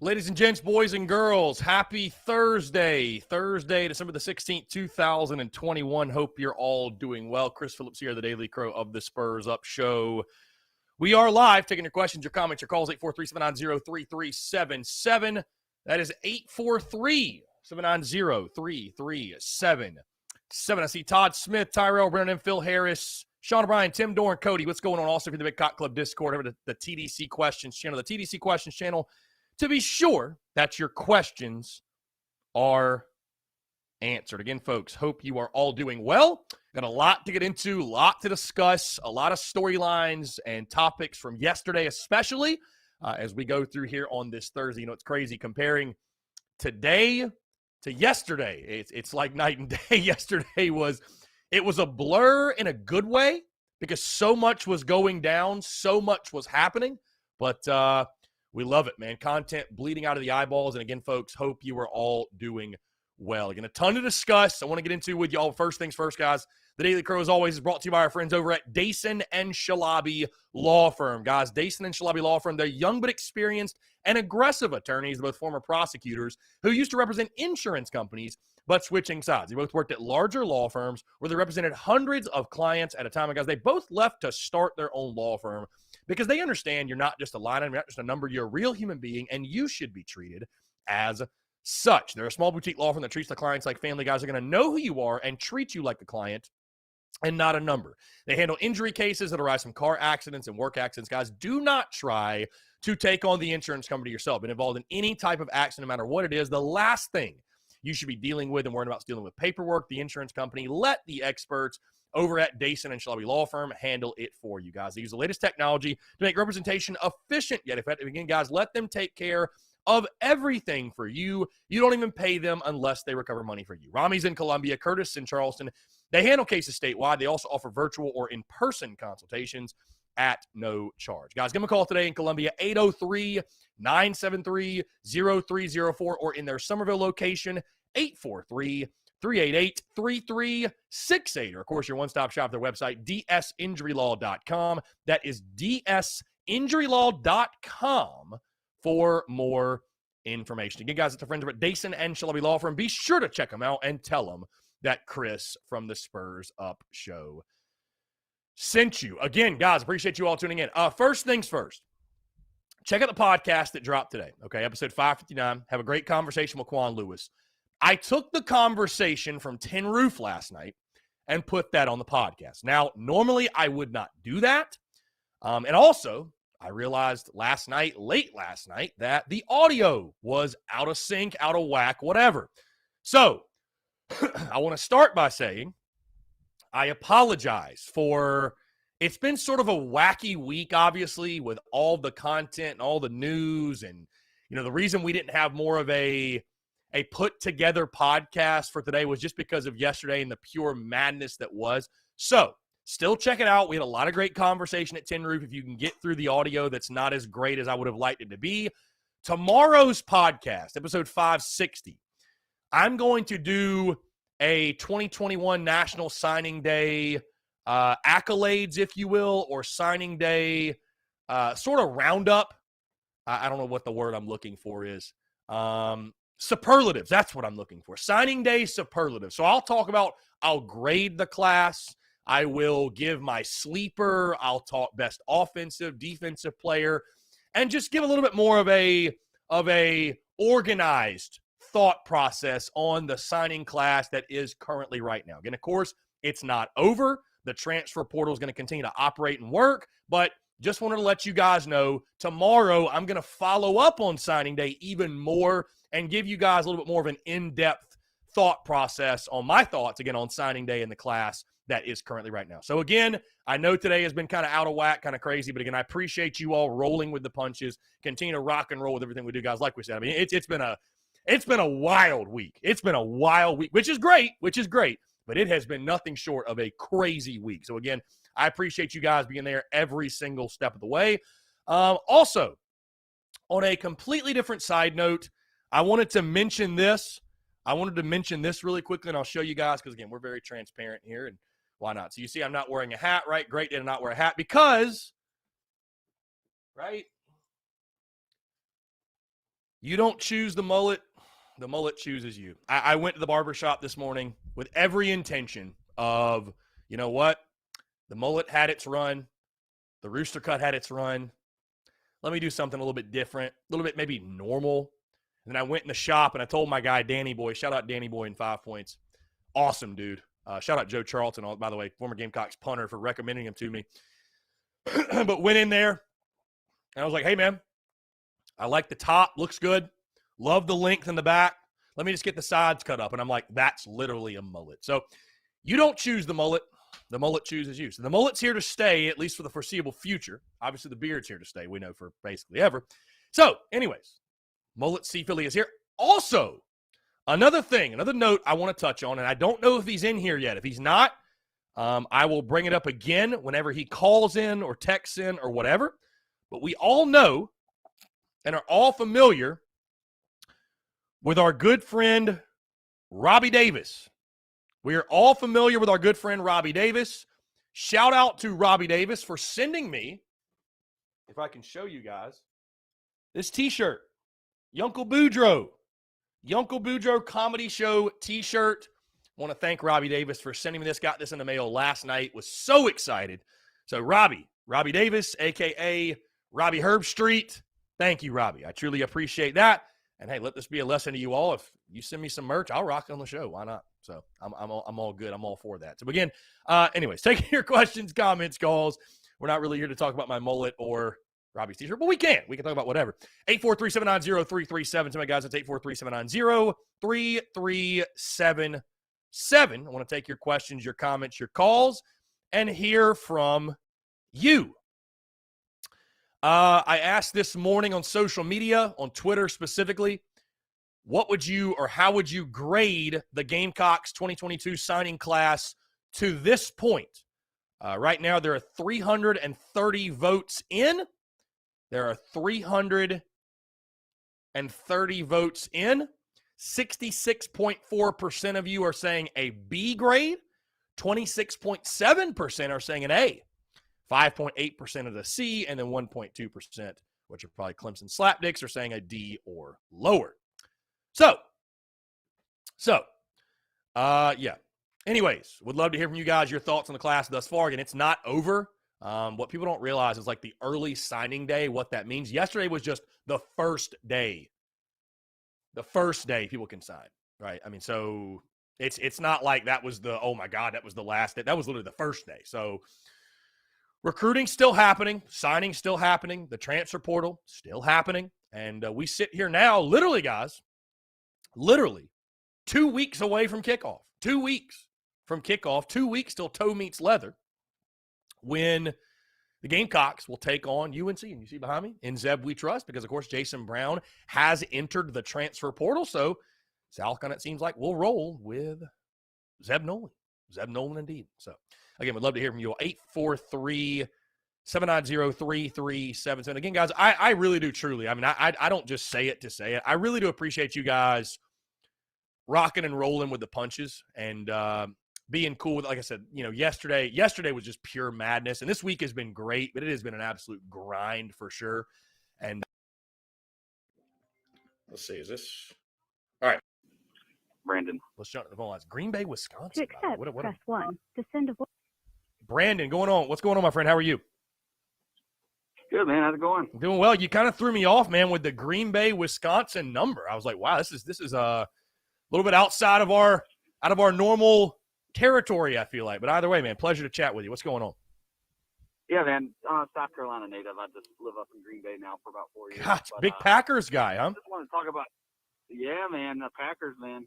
Ladies and gents, boys and girls, happy Thursday, December the 16th, 2021. Hope you're all doing well. Chris Phillips here, the Daily Crow of the Spurs Up Show. We are live, taking your questions, your comments, your calls, 843-790-3377. That is 843-790-3377. I see Todd Smith, Tyrell Brennan, Phil Harris, Sean O'Brien, Tim Dorn, Cody. What's going on? Also, for the Big Cock Club Discord, over the TDC Questions channel. The TDC Questions channel, to be sure that your questions are answered. Again, folks, hope you are all doing well. Got a lot to get into, a lot to discuss, a lot of storylines and topics from yesterday, especially as we go through here on this Thursday. You know, it's crazy comparing today to yesterday. It's like night and day. Yesterday was a blur in a good way because so much was going down, so much was happening, but we love it, man. Content bleeding out of the eyeballs. And again, folks, hope you are all doing well. Again, a ton to discuss. I want to get into with y'all. First things first, guys. The Daily Crow, as always, is brought to you by our friends over at Dason and Shalabi Law Firm. Guys, Dason and Shalabi Law Firm, they're young but experienced and aggressive attorneys, both former prosecutors who used to represent insurance companies but switching sides. They both worked at larger law firms where they represented hundreds of clients at a time. And guys, they both left to start their own law firm because they understand you're not just a line item, you're not just a number, you're a real human being, and you should be treated as such. They're a small boutique law firm that treats the clients like family. Guys are going to know who you are and treat you like a client and not a number. They handle injury cases that arise from car accidents and work accidents. Guys, do not try to take on the insurance company yourself. Been involved in any type of accident, no matter what it is, the last thing you should be dealing with and worrying about is dealing with paperwork, the insurance company. Let the experts over at Dason and Shalabi Law Firm handle it for you, guys. They use the latest technology to make representation efficient yet effective. Again, guys, let them take care of everything for you. You don't even pay them unless they recover money for you. Rami's in Columbia, Curtis in Charleston. They handle cases statewide. They also offer virtual or in-person consultations at no charge. Guys, give them a call today in Columbia, 803-973-0304, or in their Somerville location, 843-388-3368. Or, of course, your one-stop shop, their website, dsinjurylaw.com. That is dsinjurylaw.com for more information. Again, guys, it's our friends at Dason and Shalabi Law Firm. Be sure to check them out and tell them that Chris from the Spurs Up Show sent you. Again, guys, appreciate you all tuning in. First things first, check out the podcast that dropped today, okay? Episode 559. Have a great conversation with Quan Lewis. I took the conversation from Tin Roof last night and put that on the podcast. Now, normally I would not do that. And also, I realized late last night, that the audio was out of sync, out of whack, whatever. So, I want to start by saying I apologize for, it's been sort of a wacky week, obviously, with all the content and all the news. And, you know, the reason we didn't have more of a put-together podcast for today was just because of yesterday and the pure madness that was. So, still check it out. We had a lot of great conversation at Tin Roof. If you can get through the audio that's not as great as I would have liked it to be. Tomorrow's podcast, episode 560, I'm going to do a 2021 National Signing Day accolades, if you will, or signing day sort of roundup. I don't know what the word I'm looking for is. Superlatives, that's what I'm looking for. Signing day superlatives. So I'll grade the class. I will give my sleeper. I'll talk best offensive, defensive player, and just give a little bit more of a organized thought process on the signing class that is currently right now. Again, of course, it's not over. The transfer portal is going to continue to operate and work, but just wanted to let you guys know tomorrow I'm going to follow up on signing day even more and give you guys a little bit more of an in-depth thought process on my thoughts, again, on signing day in the class that is currently right now. So again, I know today has been kind of out of whack, kind of crazy, but again, I appreciate you all rolling with the punches. Continue to rock and roll with everything we do, guys. Like we said, I mean, it's been a wild week. It's been a wild week, which is great, but it has been nothing short of a crazy week. So again, I appreciate you guys being there every single step of the way. Also, on a completely different side note, I wanted to mention this really quickly, and I'll show you guys because, again, we're very transparent here, and why not? So you see I'm not wearing a hat, right? Great day to not wear a hat because, right, You don't choose the mullet chooses you. I went to the barbershop this morning with every intention of, you know what? The mullet had its run. The rooster cut had its run. Let me do something a little bit different, a little bit maybe normal. And then I went in the shop and I told my guy, Danny Boy, shout out Danny Boy in 5 Points. Awesome, dude. Shout out Joe Charlton, by the way, former Gamecocks punter, for recommending him to me. But went in there and I was like, hey, man, I like the top. Looks good. Love the length in the back. Let me just get the sides cut up. And I'm like, that's literally a mullet. So you don't choose the mullet. The mullet chooses you. So the mullet's here to stay, at least for the foreseeable future. Obviously, the beard's here to stay. We know for basically ever. So anyways, mullet C Philly is here. Also, another thing, another note I want to touch on, and I don't know if he's in here yet. If he's not, I will bring it up again whenever he calls in or texts in or whatever. But we all know and are all familiar with our good friend Robbie Davis. We are all familiar with our good friend Robbie Davis. Shout out to Robbie Davis for sending me, if I can show you guys, this t-shirt. Yunkle Boudreau Comedy Show t-shirt. I want to thank Robbie Davis for sending me this. Got this in the mail last night. Was so excited. So Robbie Davis, a.k.a. Robbie Herbstreit. Thank you, Robbie. I truly appreciate that. And hey, let this be a lesson to you all. If you send me some merch, I'll rock it on the show. Why not? So I'm all good. I'm all for that. So again, anyways, taking your questions, comments, calls. We're not really here to talk about my mullet or Robbie's t-shirt, but we can. We can talk about whatever. 843-790-3377. To my guys, it's 843-790-3377. I want to take your questions, your comments, your calls, and hear from you. I asked this morning on social media, on Twitter specifically, what would you or how would you grade the Gamecocks 2022 signing class to this point? Right now, there are 330 votes in. There are 330 votes in. 66.4% of you are saying a B grade. 26.7% are saying an A. 5.8% of the C, and then 1.2%, which are probably Clemson slapdicks, are saying a D or lower. So, yeah. Anyways, would love to hear from you guys, your thoughts on the class thus far. Again, it's not over. What people don't realize is like the early signing day, what that means. Yesterday was just the first day. The first day people can sign, right? I mean, so it's not like that was the, oh my God, that was the last day. That was literally the first day. So recruiting still happening, signing still happening, the transfer portal still happening. And we sit here now, literally, guys, 2 weeks away from kickoff. 2 weeks from kickoff, 2 weeks till toe meets leather, when the Gamecocks will take on UNC. And you see behind me, in Zeb we trust, because, of course, Jason Brown has entered the transfer portal. So South Carolina, it seems like, will roll with Zeb Nolan. Zeb Nolan, indeed. So, again, we'd love to hear from you. 843-790-3377. Again, guys, I really do truly. I mean, I don't just say it to say it. I really do appreciate you guys rocking and rolling with the punches and being cool with, like I said, you know, yesterday was just pure madness. And this week has been great, but it has been an absolute grind for sure. And let's see, is this all right? Brandon. Let's jump to the phone lines. Green Bay, Wisconsin. To accept, press 1. To send a voice. Brandon, going on? What's going on, my friend? How are you? Good, man. How's it going? Doing well. You kind of threw me off, man, with the Green Bay, Wisconsin number. I was like, wow, this is a little bit outside of our normal territory, I feel like. But either way, man, pleasure to chat with you. What's going on? Yeah, man. South Carolina native. I just live up in Green Bay now for about 4 years. Gosh, big Packers guy, huh? I just want to talk about, yeah, man, the Packers, man.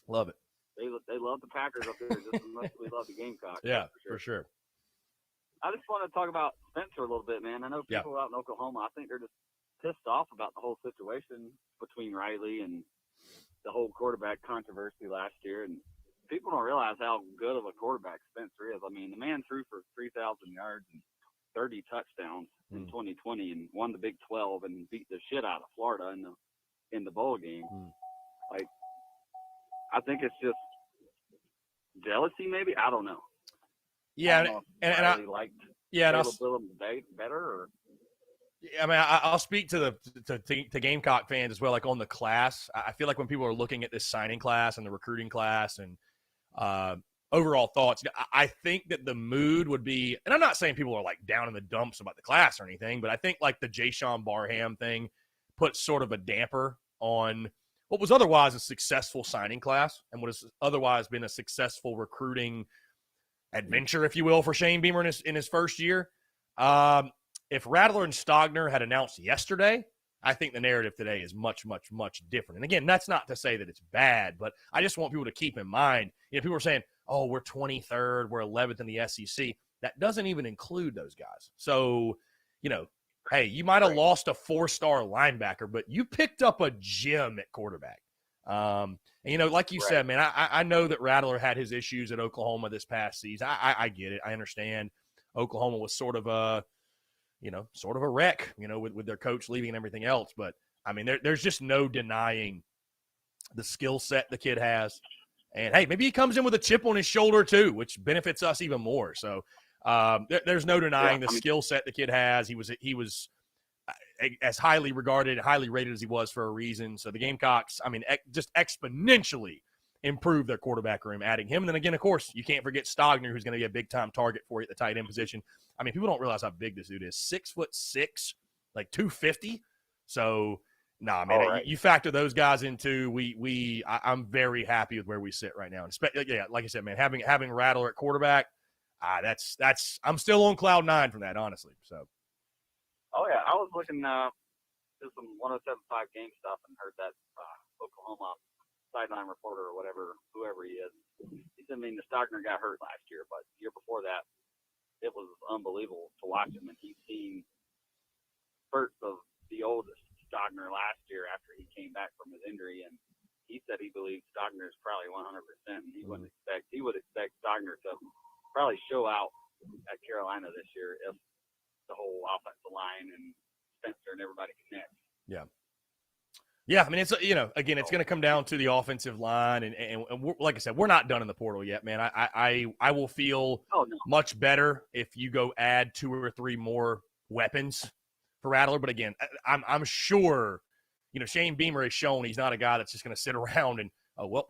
Love it. They love the Packers up there just as much as we love the Gamecocks. Yeah, for sure. I just want to talk about Spencer a little bit, man. I know people out in Oklahoma, I think they're just pissed off about the whole situation between Riley and the whole quarterback controversy last year. And people don't realize how good of a quarterback Spencer is. I mean, the man threw for 3,000 yards and 30 touchdowns in 2020 and won the Big 12 and beat the shit out of Florida in the bowl game. Like, I think it's just jealousy, maybe. I don't know. Yeah, I liked Caleb Williams better. Or... I mean, I'll speak to to Gamecock fans as well, like on the class. I feel like when people are looking at this signing class and the recruiting class and overall thoughts, I think that the mood would be, and I'm not saying people are like down in the dumps about the class or anything, but I think like the Jayshon Barham thing put sort of a damper on what was otherwise a successful signing class and what has otherwise been a successful recruiting adventure, if you will, for Shane Beamer in his first year. If Rattler and Stogner had announced yesterday, I think the narrative today is much, much, much different. And again, that's not to say that it's bad, but I just want people to keep in mind, people are saying, oh, we're 23rd, we're 11th in the SEC. That doesn't even include those guys. So, hey, you might have lost a 4-star linebacker, but you picked up a gem at quarterback. And, like you said, man, I know that Rattler had his issues at Oklahoma this past season. I get it. I understand. Oklahoma was sort of a wreck, with their coach leaving and everything else. But, I mean, there's just no denying the skill set the kid has. And, hey, maybe he comes in with a chip on his shoulder too, which benefits us even more. So there's no denying the skill set the kid has. He was as highly regarded, highly rated as he was for a reason. So the Gamecocks, I mean, just exponentially improved their quarterback room, adding him. And then again, of course, you can't forget Stogner, who's going to be a big-time target for you at the tight end position. I mean, people don't realize how big this dude is. 6'6", like 250. So, you factor those guys in too. I'm very happy with where we sit right now. And like I said, man, having Rattler at quarterback, that's I'm still on cloud 9 from that, honestly. So. Oh yeah, I was looking to some 107.5 game stuff and heard that Oklahoma sideline reporter or whoever he is. He said, the Stogner got hurt last year, but the year before that, it was unbelievable to watch him. And he's seen spurts of the oldest Stogner last year after he came back from his injury, and he said he believes Stogner is probably 100%. And he would expect Stogner to probably show out at Carolina this year if the whole offensive line and Spencer and everybody connects. Yeah. Yeah, I mean, it's again, it's going to come down to the offensive line, and like I said, we're not done in the portal yet, man. I will feel much better if you go add 2 or 3 more weapons for Rattler. But again, I'm sure, Shane Beamer has shown he's not a guy that's just going to sit around and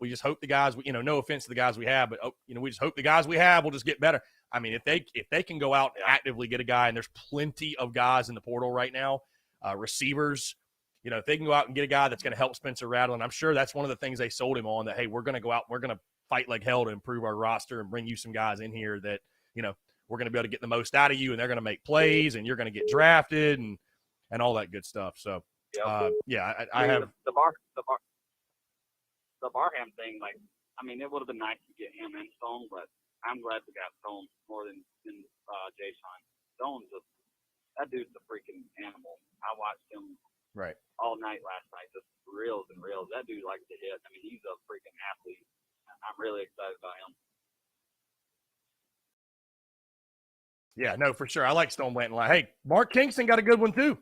we just hope the guys, no offense to the guys we have, but we just hope the guys we have will just get better. I mean, if they can go out and actively get a guy, and there's plenty of guys in the portal right now, receivers. If they can go out and get a guy that's going to help Spencer Rattler, and I'm sure that's one of the things they sold him on, that, hey, we're going to go out, we're going to fight like hell to improve our roster and bring you some guys in here that, we're going to be able to get the most out of you, and they're going to make plays, and you're going to get drafted and all that good stuff. So, I have the Barham thing. Like, I mean, it would have been nice to get him and Stone, but I'm glad we got Stone more than Jayshon. Stone's that dude's a freaking animal. I watched him all night last night, just reels and reels. That dude likes to hit. I mean, he's a freaking athlete. I'm really excited about him. Yeah, no, for sure. I like Stone Blanton. Hey, Mark Kingston got a good one too.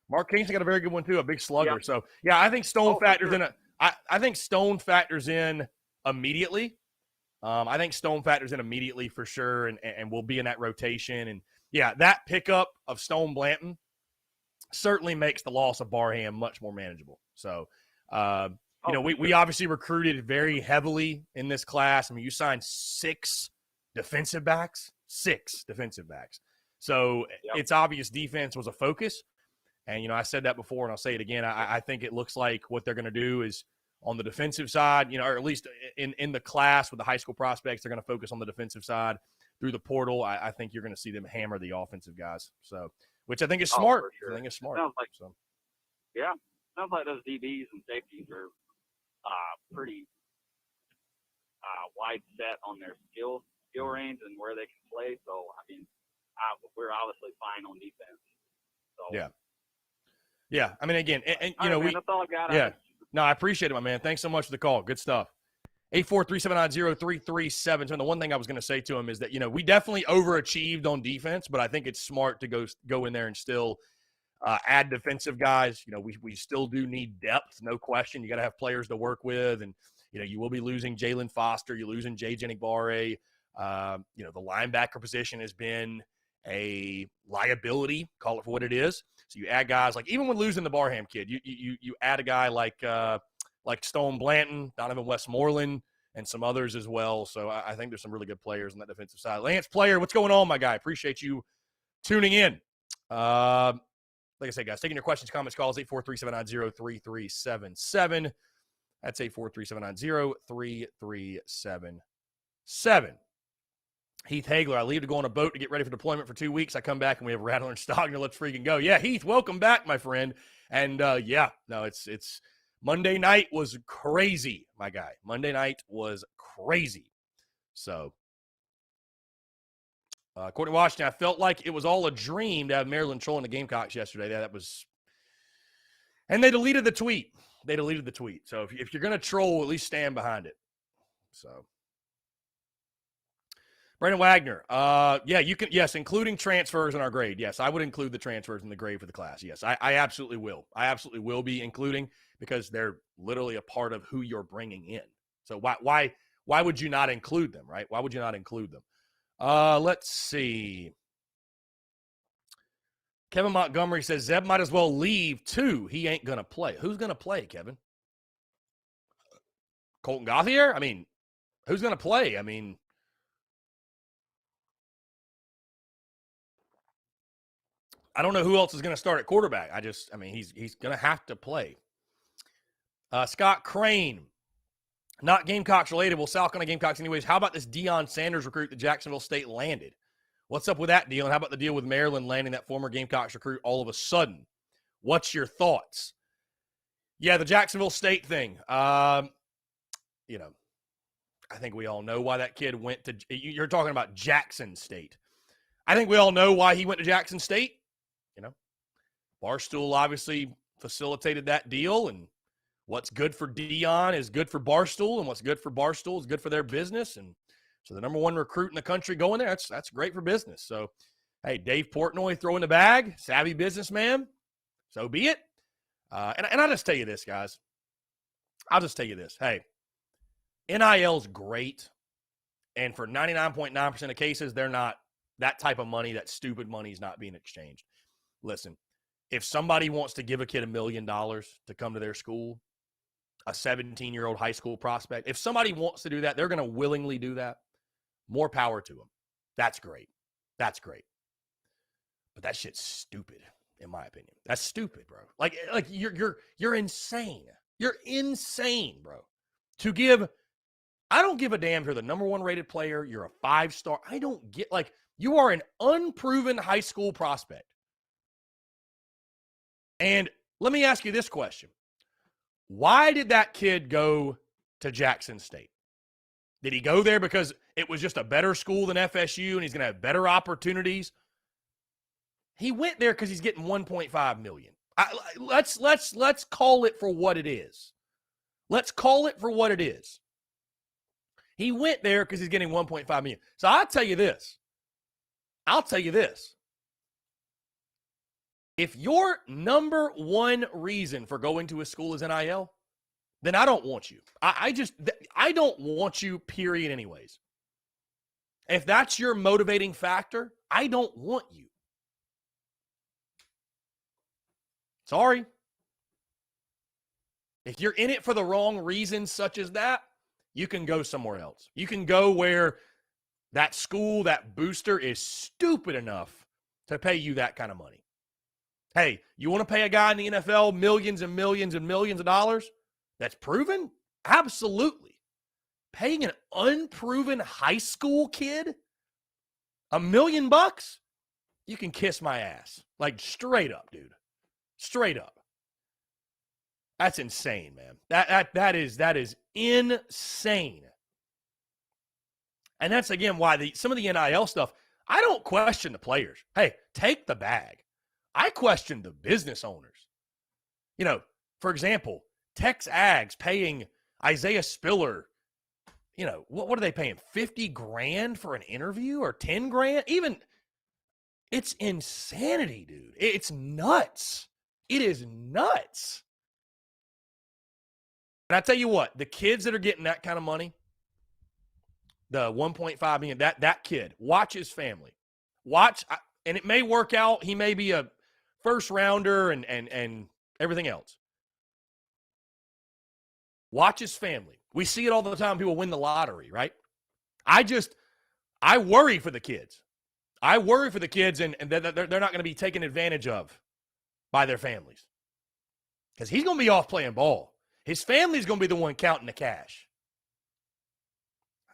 Mark Kingston got a very good one too, a big slugger. Yep. So yeah, I think Stone factors in. I think Stone factors in immediately. I think Stone factors in immediately for sure, and will be in that rotation. And yeah, that pickup of Stone Blanton certainly makes the loss of Barham much more manageable. So, we obviously recruited very heavily in this class. I mean, you signed 6 defensive backs. So it's obvious defense was a focus. And, I said that before, and I'll say it again. I think it looks like what they're going to do is on the defensive side, or at least in the class with the high school prospects, they're going to focus on the defensive side through the portal. I think you're going to see them hammer the offensive guys. So, which I think is smart. Sure. I think it's smart. Sounds like those DBs and safeties are pretty wide set on their skill range and where they can play. So, I mean, we're obviously fine on defense. So. Yeah. I mean, again, and that's all I got. Yeah. No, I appreciate it, my man. Thanks so much for the call. Good stuff. 843-790-3377. The one thing I was going to say to him is that, we definitely overachieved on defense, but I think it's smart to go in there and still add defensive guys. We still do need depth, no question. You got to have players to work with, and, you will be losing Jalen Foster. You're losing Jay Jenigbare. The linebacker position has been a liability, call it for what it is. So you add guys like, even when losing the Barham kid, you add a guy like Stone Blanton, Donovan Westmoreland, and some others as well. So I think there's some really good players on that defensive side. Lance Player, what's going on, my guy? Appreciate you tuning in. Like I said, guys, taking your questions, comments, calls, 843-790-3377. That's 843-790-3377. Heath Hagler, I leave to go on a boat to get ready for deployment for 2 weeks. I come back and we have Rattler and Stogner. Let's freaking go. Yeah, Heath, welcome back, my friend. And it's Monday night was crazy, my guy. Monday night was crazy. So, Courtney Washington, I felt like it was all a dream to have Maryland trolling the Gamecocks yesterday. That was, and they deleted the tweet. So if you're going to troll, at least stand behind it. So. Brandon Wagner, you can, yes, including transfers in our grade. Yes, I would include the transfers in the grade for the class. Yes, I absolutely will. I absolutely will be including, because they're literally a part of who you're bringing in. So why would you not include them, right? Why would you not include them? Let's see. Kevin Montgomery says Zeb might as well leave too. He ain't going to play. Who's going to play, Kevin? Colton Gauthier? I mean, who's going to play? I mean, I don't know who else is going to start at quarterback. He's going to have to play. Scott Crane, not Gamecocks related. Well, South Carolina Gamecocks anyways. How about this Deion Sanders recruit that Jacksonville State landed? What's up with that deal? And how about the deal with Maryland landing that former Gamecocks recruit all of a sudden? What's your thoughts? Yeah, the Jacksonville State thing. I think we all know why that kid went to – you're talking about Jackson State. I think we all know why he went to Jackson State. Barstool obviously facilitated that deal, and what's good for Deion is good for Barstool, and what's good for Barstool is good for their business. And so the number one recruit in the country going there, that's great for business. So, hey, Dave Portnoy throwing the bag, savvy businessman, so be it. And I'll just tell you this, guys. I'll just tell you this. Hey, NIL's great, and for 99.9% of cases, they're not that type of money, that stupid money is not being exchanged. Listen, if somebody wants to give a kid $1 million to come to their school, a 17-year-old high school prospect, if somebody wants to do that, they're going to willingly do that. More power to them. That's great. That's great. But that shit's stupid, in my opinion. That's stupid, bro. Like you're insane. You're insane, bro. To give, I don't give a damn if you're the number one rated player, you're a 5-star. I don't get, like, you are an unproven high school prospect. And let me ask you this question. Why did that kid go to Jackson State? Did he go there because it was just a better school than FSU and he's going to have better opportunities? He went there because he's getting $1.5 million. Let's call it for what it is. Let's call it for what it is. He went there because he's getting $1.5 million. So I'll tell you this. If your number one reason for going to a school is NIL, then I don't want you. I don't want you, period, anyways. If that's your motivating factor, I don't want you. Sorry. If you're in it for the wrong reasons, such as that, you can go somewhere else. You can go where that school, that booster is stupid enough to pay you that kind of money. Hey, you want to pay a guy in the NFL millions and millions and millions of dollars? That's proven? Absolutely. Paying an unproven high school kid $1 million? You can kiss my ass. Like, straight up, dude. Straight up. That's insane, man. That is insane. And that's, again, why some of the NIL stuff, I don't question the players. Hey, take the bag. I question the business owners. For example, Tex Ags paying Isaiah Spiller, what are they paying? $50,000 for an interview or $10,000? Even, it's insanity, dude. It's nuts. It is nuts. And I tell you what, the kids that are getting that kind of money, the $1.5 million, that kid, watch his family. and it may work out. He may be a first rounder and everything else. Watch his family. We see it all the time. People win the lottery, right? I worry for the kids. I worry for the kids, and they're not going to be taken advantage of by their families. Because he's going to be off playing ball. His family's going to be the one counting the cash.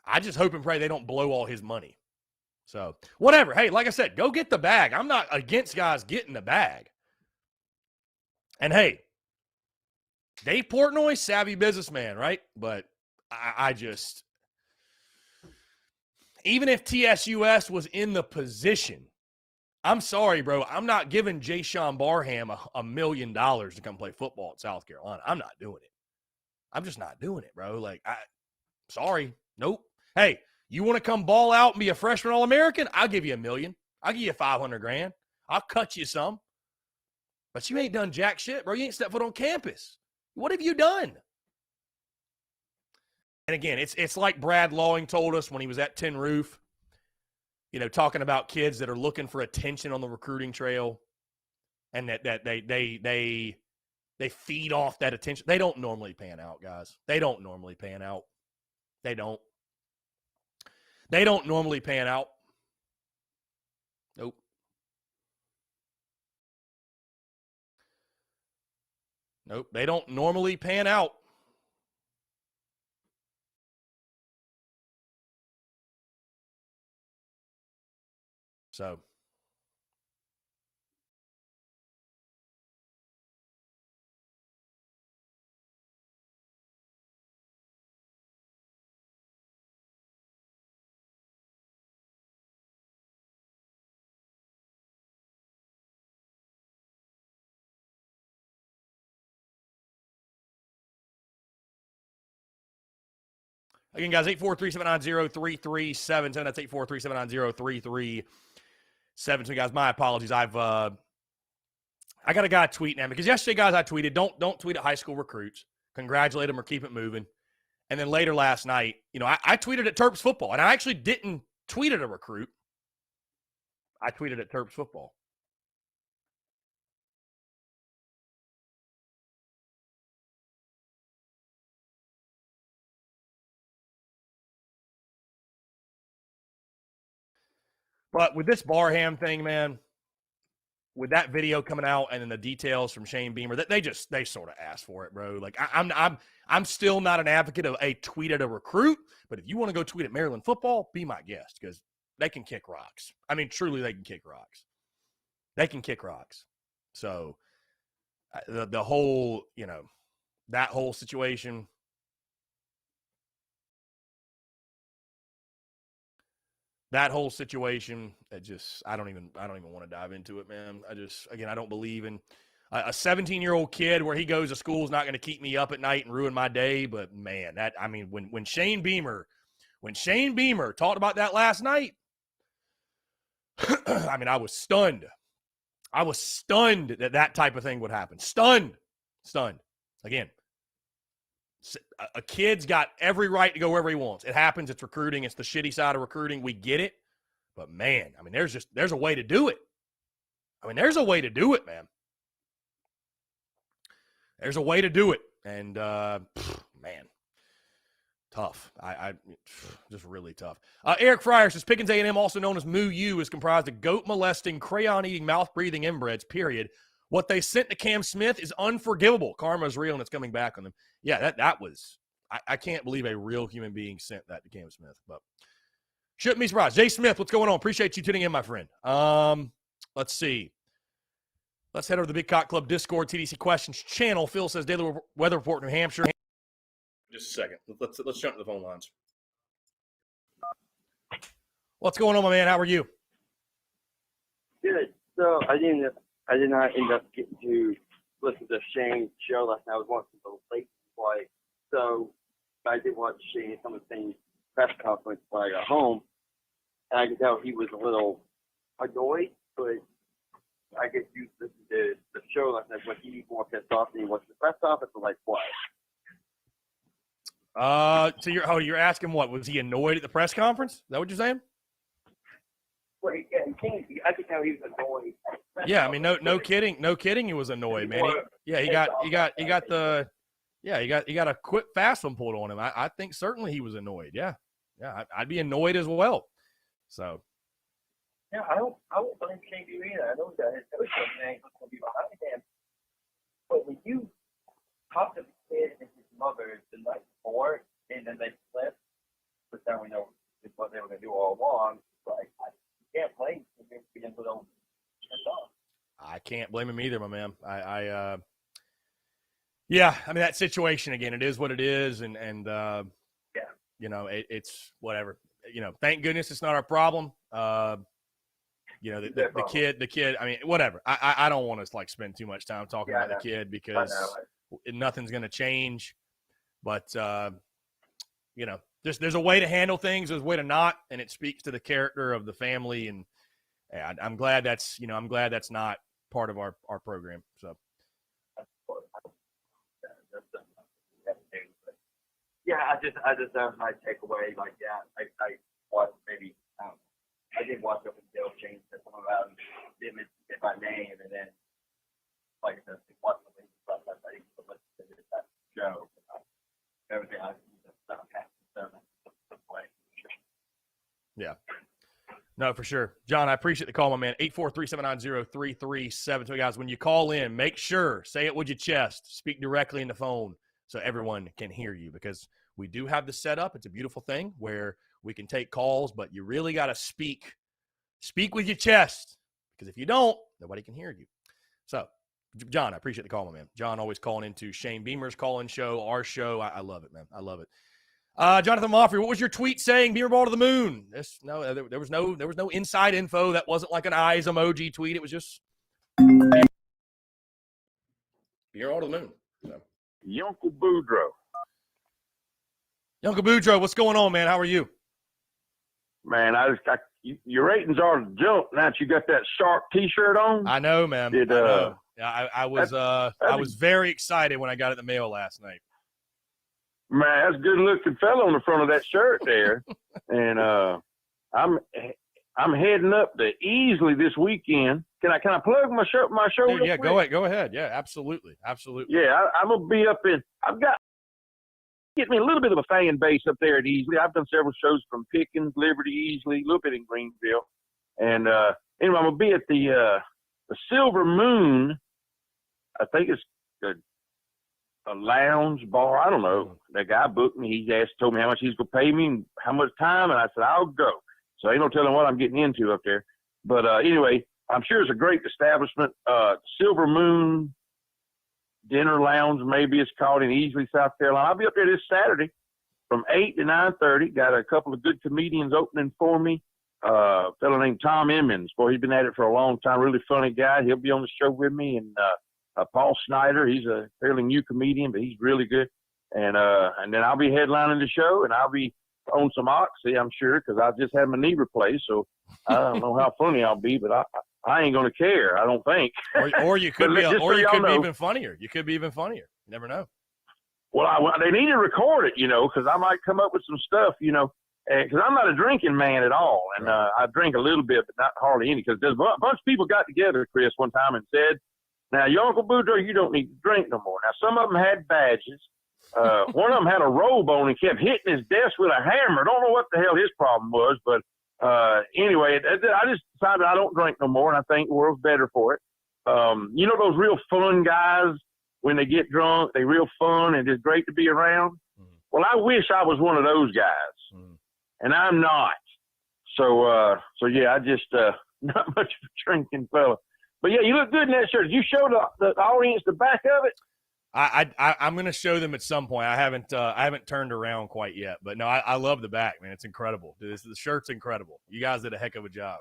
I just hope and pray they don't blow all his money. So, whatever. Hey, like I said, go get the bag. I'm not against guys getting the bag. And hey, Dave Portnoy, savvy businessman, right? But I just, even if TSUS was in the position, I'm sorry, bro. I'm not giving Jayshon Barham $1 million to come play football at South Carolina. I'm not doing it. I'm just not doing it, bro. Like, sorry. Nope. Hey, you want to come ball out and be a freshman All-American? I'll give you $1 million. I'll give you $500,000. I'll cut you some. But you ain't done jack shit, bro. You ain't stepped foot on campus. What have you done? And again, it's like Brad Lawing told us when he was at Tin Roof, you know, talking about kids that are looking for attention on the recruiting trail, and that they feed off that attention. They don't normally pan out, guys. They don't normally pan out. They don't. They don't normally pan out. Nope. Nope. They don't normally pan out. So. Again, guys, 843-790-3377. That's 843-790-3377. Guys, my apologies. I got a guy tweeting at me because yesterday, guys, I tweeted, don't tweet at high school recruits. Congratulate them or keep it moving. And then later last night, you know, I tweeted at Terps football, and I actually didn't tweet at a recruit. I tweeted at Terps football. But with this Barham thing, man, with that video coming out and then the details from Shane Beamer, they sort of asked for it, bro. Like I'm still not an advocate of a tweet at a recruit, but if you want to go tweet at Maryland football, be my guest because they can kick rocks. I mean, truly, they can kick rocks. They can kick rocks. So the whole, you know, that whole situation. That whole situation, I don't even want to dive into it, man. I don't believe in a 17-year-old kid where he goes to school is not going to keep me up at night and ruin my day. But man, when Shane Beamer talked about that last night, I mean, I was stunned. I was stunned that type of thing would happen. Stunned. Again, a kid's got every right to go wherever he wants. It happens. It's recruiting. It's the shitty side of recruiting. We get it. But, man, I mean, there's a way to do it. I mean, there's a way to do it, man. There's a way to do it. And, man, tough. I just really tough. Eric Fryer says, Pickens A&M, also known as Moo U, is comprised of goat-molesting, crayon-eating, mouth-breathing inbreds, period. What they sent to Cam Smith is unforgivable. Karma is real, and it's coming back on them. Yeah, that was – I can't believe a real human being sent that to Cam Smith. But shouldn't be surprised. Jay Smith, what's going on? Appreciate you tuning in, my friend. Let's see. Let's head over to the Big Cock Club Discord TDC Questions channel. Phil says, daily weather report, New Hampshire. Just a second. Let's jump to the phone lines. What's going on, my man? How are you? Good. So I did not end up getting to listen to Shane's show last night. I was watching the late flight. So I did watch Shane some of the things press conference when I got home. And I could tell he was a little annoyed, but I guess you listened to the show last night. Was he more pissed off than he was the press conference, or like what? So you're asking what? Was he annoyed at the press conference? Is that what you're saying? Well, yeah, I could tell he was annoyed. Yeah, I mean, no kidding. He was annoyed, man. He got a quick fast one pulled on him. I think certainly he was annoyed. Yeah, I'd be annoyed as well. So. Yeah, I won't blame KB either. I know that his coach ain't going to be behind him. But when you talk to the kid and his mother the night before, and then they flip, which now we know is what they were going to do all along, like, I can't blame him for being put on. I can't blame him either, my man. Yeah, I mean, that situation, again, it is what it is, and yeah, you know, it's whatever. You know, thank goodness it's not our problem. You know, the kid, I mean, whatever. I don't want to, like, spend too much time talking about the kid because nothing's going to change. But, you know, there's a way to handle things, there's a way to not, and it speaks to the character of the family. And I'm glad that's not part of our program. So. Yeah, I just that was my takeaway. Like, yeah, I watched maybe I did watch up until James said something about him, didn't mention my name, and then like I said, watching the stuff I think that show, everything I stuff happened. Yeah. No, for sure. John, I appreciate the call, my man. 843-790-3372. So, guys, when you call in, make sure, say it with your chest, speak directly in the phone so everyone can hear you, because we do have the setup. It's a beautiful thing where we can take calls, but you really got to speak with your chest, because if you don't, nobody can hear you. So, John, I appreciate the call, my man. John always calling into Shane Beamer's call-in show, our show. I love it, man. I love it. Jonathan Moffrey, what was your tweet saying? Beamer ball to the moon. There was no inside info. That wasn't like an eyes emoji tweet. It was just Beamer ball to the moon. So. Uncle Boudreau. Uncle Boudreau, what's going on, man? How are you? Man, your ratings are jump now that you got that shark T-shirt on. I know, man. I know. I was very excited when I got it in the mail last night. Man, that's a good-looking fella on the front of that shirt there. And I'm heading up to Easley this weekend. Can I plug my show? Dude, yeah, go ahead. Yeah, absolutely. Yeah, I'm gonna be up in. I've got get me a little bit of a fan base up there at Easley. I've done several shows from Pickens, Liberty, Easley, a little bit in Greenville, and anyway, I'm gonna be at the Silver Moon. I think it's a lounge bar. I don't know. The guy booked me. He told me how much he's gonna pay me and how much time, and I said I'll go. So ain't no telling what I'm getting into up there. But anyway, I'm sure it's a great establishment. Silver Moon Dinner Lounge, maybe it's called, in Easley, South Carolina. I'll be up there this Saturday from 8 to 9:30. Got a couple of good comedians opening for me. A fellow named Tom Emmons. Boy, he's been at it for a long time. Really funny guy. He'll be on the show with me. And Paul Snyder, he's a fairly new comedian, but he's really good. And then I'll be headlining the show, and I'll be on some Oxy, I'm sure, because I just had my knee replaced. So I don't know how funny I'll be, but I ain't gonna care. I don't think. Or you could be, be even funnier. You could be even funnier. You never know. Well, they need to record it, because I might come up with some stuff, because I'm not a drinking man at all, and I drink a little bit, but not hardly any. Because there's a bunch of people got together, Chris, one time and said, "Now, your Uncle Boudreau, you don't need to drink no more." Now, some of them had badges. One of them had a robe on and kept hitting his desk with a hammer. Don't know what the hell his problem was, but anyway, I just decided I don't drink no more, and I think the world's better for it. Those real fun guys, when they get drunk, they real fun and it's great to be around. Mm-hmm. Well, I wish I was one of those guys, and I'm not. So yeah, I just not much of a drinking fella. But yeah, you look good in that shirt. Did you show the audience the back of it? I'm going to show them at some point. I haven't turned around quite yet, but no, I love the back, man. It's incredible. The shirt's incredible. You guys did a heck of a job.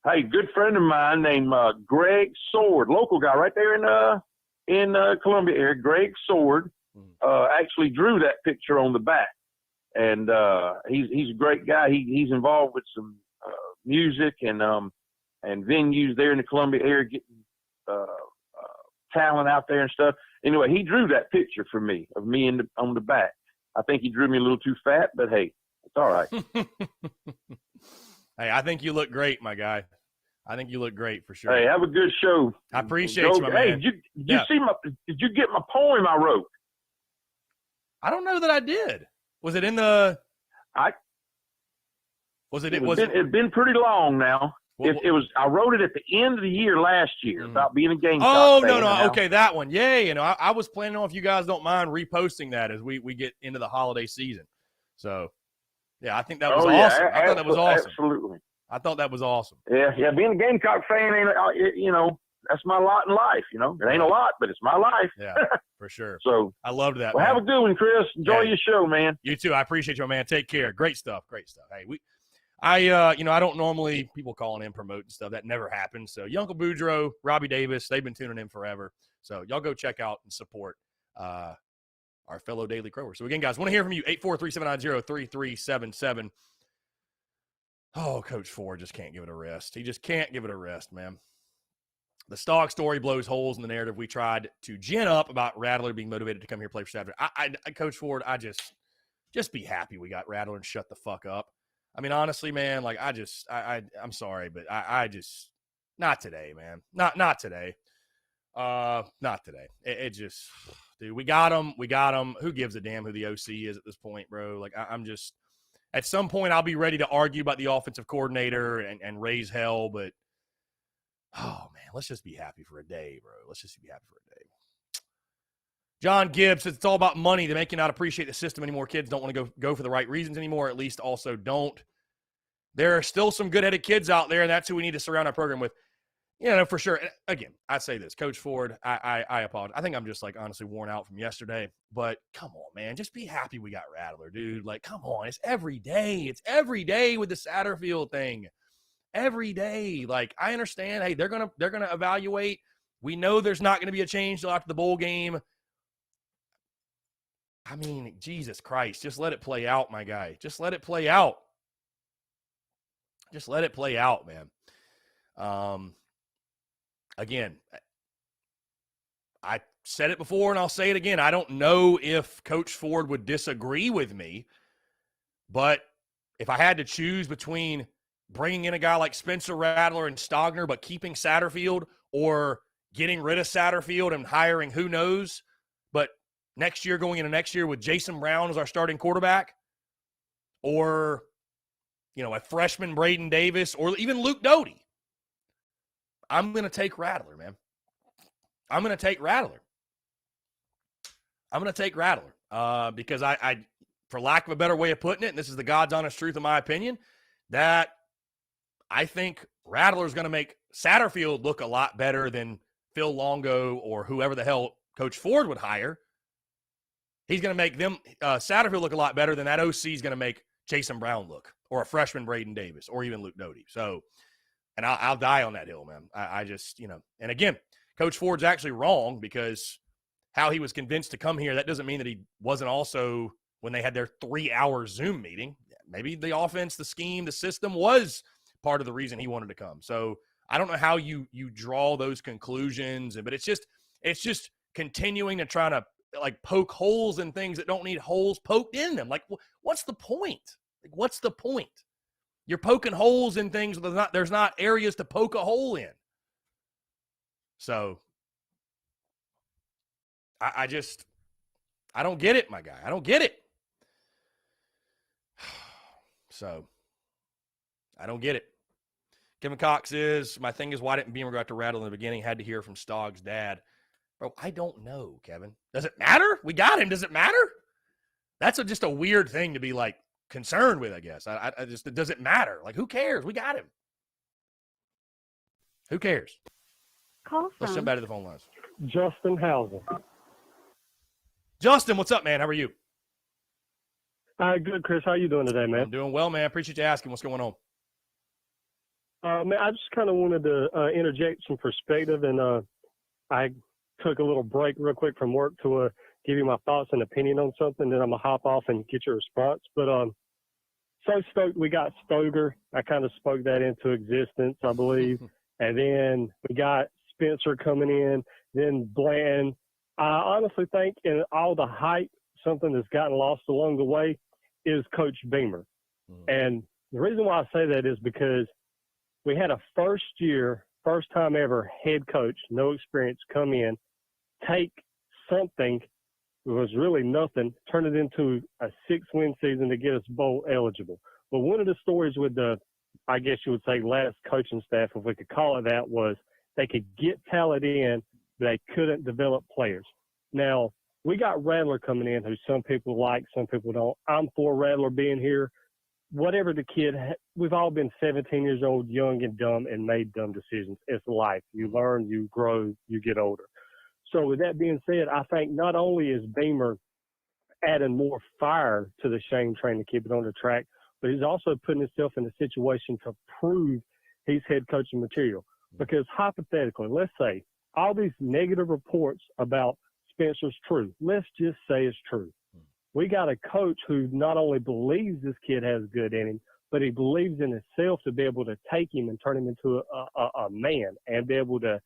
Hey, good friend of mine named Greg Sword, local guy right there in Columbia area. Greg Sword actually drew that picture on the back, and he's a great guy. He's involved with some music and venues there in the Columbia area, getting talent out there and stuff. Anyway, he drew that picture for me of me on the back. I think he drew me a little too fat, but hey, it's all right. Hey, I think you look great, my guy. I think you look great for sure. Hey, have a good show. I appreciate you, my man. Did you get my poem I wrote? I don't know that I did. Was it in the? It's been pretty long now. It was. I wrote it at the end of the year last year about being a Gamecock fan. Oh, no. Okay, that one. Yeah. I was planning on, if you guys don't mind, reposting that as we get into the holiday season. So, yeah, I think that was awesome. I thought that was awesome. Absolutely. I thought that was awesome. Yeah. Being a Gamecock fan ain't, that's my lot in life. It ain't a lot, but it's my life. Yeah, for sure. So I loved that. Well, man. have a good one, Chris. Enjoy your show, man. You too. I appreciate you, man. Take care. Great stuff. Hey, I don't normally people calling in promoting stuff. That never happens. So Uncle Boudreau, Robbie Davis, they've been tuning in forever. So y'all go check out and support our fellow Daily Crowers. So again, guys, want to hear from you. 843-790-3377. Oh, Coach Ford just can't give it a rest. He just can't give it a rest, man. The Stog story blows holes in the narrative we tried to gin up about Rattler being motivated to come here and play for Saturday. Coach Ford, I just be happy we got Rattler and shut the fuck up. I mean, honestly, man, like I'm sorry, but I just not today, man. Not today. Not today. It just, dude, we got him. Who gives a damn who the OC is at this point, bro? Like I'm just, at some point I'll be ready to argue about the offensive coordinator and raise hell, but oh man, let's just be happy for a day, bro. Let's just be happy for a day. John Gibbs says it's all about money. They make you not appreciate the system anymore. Kids don't want to go for the right reasons anymore. At least also don't. There are still some good-headed kids out there, and that's who we need to surround our program with. For sure. Again, I say this, Coach Ford, I apologize. I think I'm just honestly worn out from yesterday. But come on, man, just be happy we got Rattler, dude. Come on, it's every day. It's every day with the Satterfield thing. Every day. I understand. Hey, they're gonna evaluate. We know there's not gonna be a change till after the bowl game. I mean, Jesus Christ, just let it play out, my guy. Just let it play out. Just let it play out, man. Again, I said it before and I'll say it again. I don't know if Coach Ford would disagree with me, but if I had to choose between bringing in a guy like Spencer Rattler and Stogner but keeping Satterfield, or getting rid of Satterfield and hiring who knows, but next year going into next year with Jason Brown as our starting quarterback, or a freshman Braden Davis, or even Luke Doty, I'm going to take Rattler, man. I'm going to take Rattler because I, for lack of a better way of putting it, and this is the God's honest truth in my opinion, that I think Rattler is going to make Satterfield look a lot better than Phil Longo or whoever the hell Coach Ford would hire. He's going to make them Satterfield look a lot better than that OC is going to make Jason Brown look, or a freshman Braden Davis, or even Luke Doty. So, and I'll die on that hill, man. I just, and again, Coach Ford's actually wrong, because how he was convinced to come here, that doesn't mean that he wasn't also, when they had their 3-hour Zoom meeting, maybe the offense, the scheme, the system was part of the reason he wanted to come. So I don't know how you draw those conclusions, but it's just continuing to try to poke holes in things that don't need holes poked in them. What's the point? What's the point? You're poking holes in things there's not areas to poke a hole in. So I don't get it, my guy. I don't get it. So I don't get it. Kevin Cox my thing is, why didn't Beamer go out to Rattle in the beginning? Had to hear from Stogg's dad. Bro, I don't know, Kevin. Does it matter? We got him. Does it matter? That's just a weird thing to be concerned with, I guess. I just, does it matter? Who cares? We got him. Who cares? Call from. Let's jump back to the phone lines. Justin Hausen. Justin, what's up, man? How are you? Good, Chris. How you doing today, man? I'm doing well, man. Appreciate you asking. What's going on? Man, I just kind of wanted to interject some perspective, and I took a little break real quick from work to give you my thoughts and opinion on something. Then I'm going to hop off and get your response. But so stoked we got Stoger. I kind of spoke that into existence, I believe. And then we got Spencer coming in, then Bland. I honestly think in all the hype, something that's gotten lost along the way is Coach Beamer. And The reason why I say that is because we had a first time ever head coach, no experience, come in, take something that was really nothing, turn it into a 6-win season to get us bowl eligible. But one of the stories with the, I guess you would say, last coaching staff, if we could call it that, was they could get talent in, but they couldn't develop players. Now, we got Rattler coming in, who some people like, some people don't. I'm for Rattler being here. Whatever the kid, we've all been 17 years old, young and dumb, and made dumb decisions. It's life. You learn, you grow, you get older. So with that being said, I think not only is Beamer adding more fire to the Shane train to keep it on the track, but he's also putting himself in a situation to prove he's head coaching material. Because hypothetically, let's say all these negative reports about Spencer's true. Let's just say it's true. We got a coach who not only believes this kid has good in him, but he believes in himself to be able to take him and turn him into a man and be able to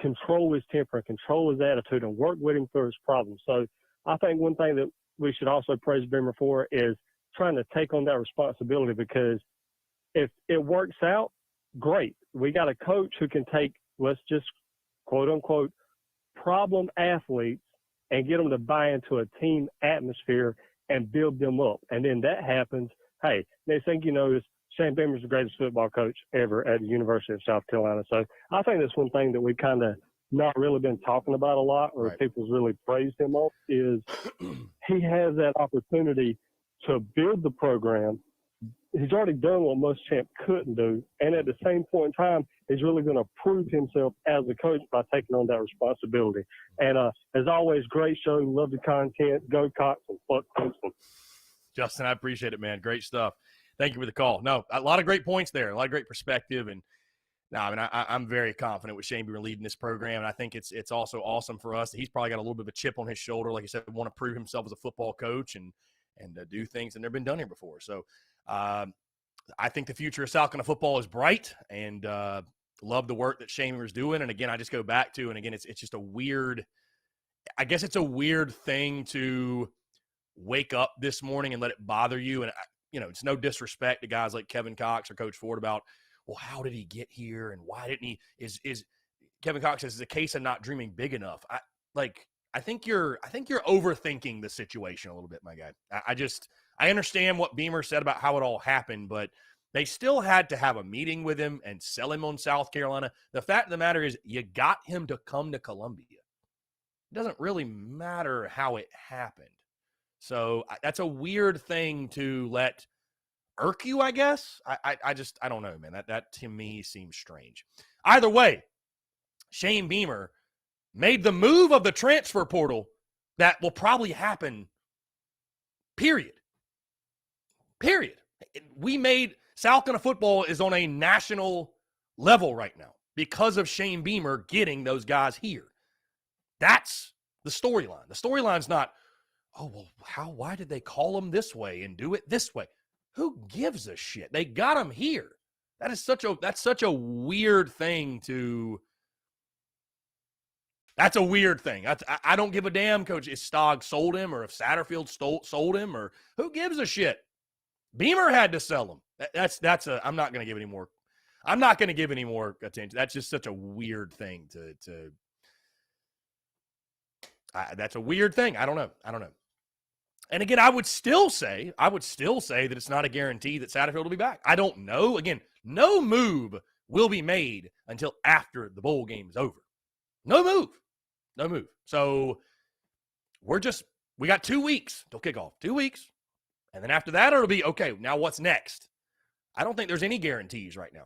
control his temper and control his attitude and work with him through his problems. So I think one thing that we should also praise Beamer for is trying to take on that responsibility, because if it works out, great. We got a coach who can take, let's just quote unquote, problem athletes and get them to buy into a team atmosphere and build them up. And then that happens. Hey, next thing you know is Shane Beamer's the greatest football coach ever at the University of South Carolina. So I think that's one thing that we kind of not really been talking about a lot, or right. people's really praised him on, is he has that opportunity to build the program. He's already done what Muschamp couldn't do. And at the same point in time, he's really going to prove himself as a coach by taking on that responsibility. And as always, great show. Love the content. Go Cox and fuck Clemson. Justin, I appreciate it, man. Great stuff. Thank you for the call. No, a lot of great points there, a lot of great perspective. And no, I mean, I'm very confident with Shane Beamer leading this program. And I think it's also awesome for us that he's probably got a little bit of a chip on his shoulder. Like you said, want to prove himself as a football coach and do things that never been done here before. So I think the future of South Carolina football is bright, and love the work that Shane Beamer's doing. And again, I just go back to, and again, it's just a weird, I guess it's a weird thing to wake up this morning and let it bother you. And, it's no disrespect to guys like Kevin Cox or Coach Ford about, well, how did he get here and why didn't he? Is Kevin Cox says, is a case of not dreaming big enough. I think you're overthinking the situation a little bit, my guy. I understand what Beamer said about how it all happened, but they still had to have a meeting with him and sell him on South Carolina. The fact of the matter is you got him to come to Columbia. It doesn't really matter how it happened. So that's a weird thing to let irk you, I guess. I don't know, man. That to me seems strange. Either way, Shane Beamer made the move of the transfer portal that will probably happen, period. South Carolina football is on a national level right now because of Shane Beamer getting those guys here. That's the storyline. The storyline's not, oh, well, why did they call him this way and do it this way? Who gives a shit? They got him here. That's such a weird thing to. That's a weird thing. I don't give a damn, Coach, if Stogg sold him or if Satterfield sold him, or who gives a shit. Beamer had to sell him. I'm not going to give any more. I'm not going to give any more attention. That's just such a weird thing to that's a weird thing. I don't know. And again, I would still say that it's not a guarantee that Satterfield will be back. I don't know. Again, no move will be made until after the bowl game is over. No move. So we got 2 weeks till kickoff. 2 weeks. And then after that, it'll be, okay, now what's next? I don't think there's any guarantees right now.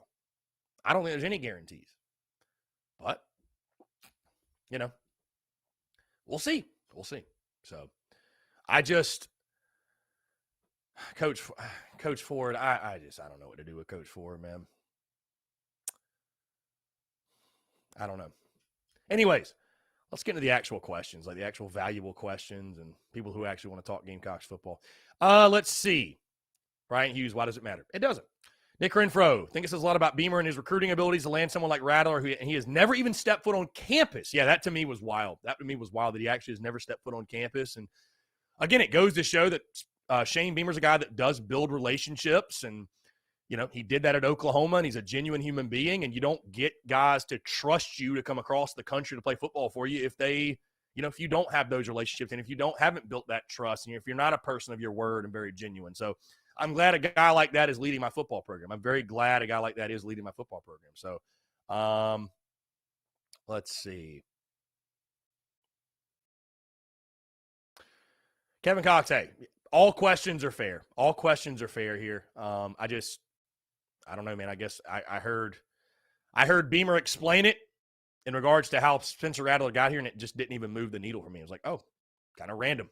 But, we'll see. So, Coach Ford, I don't know what to do with Coach Ford, man. I don't know. Anyways, let's get into the actual questions, like the actual valuable questions and people who actually want to talk Gamecocks football. Let's see. Brian Hughes, why does it matter? It doesn't. Nick Renfro, I think it says a lot about Beamer and his recruiting abilities to land someone like Rattler, who he has never even stepped foot on campus. Yeah, that to me was wild. That he actually has never stepped foot on campus. And again, it goes to show that Shane Beamer's a guy that does build relationships, and he did that at Oklahoma, and he's a genuine human being, and you don't get guys to trust you to come across the country to play football for you if they, if you don't have those relationships and if you haven't built that trust and if you're not a person of your word and very genuine. So I'm glad a guy like that is leading my football program. I'm very glad a guy like that is leading my football program. So let's see. Kevin Cox, hey, all questions are fair. All questions are fair here. I don't know, man. I guess I heard Beamer explain it in regards to how Spencer Rattler got here, and it just didn't even move the needle for me. It was like, oh, kind of random.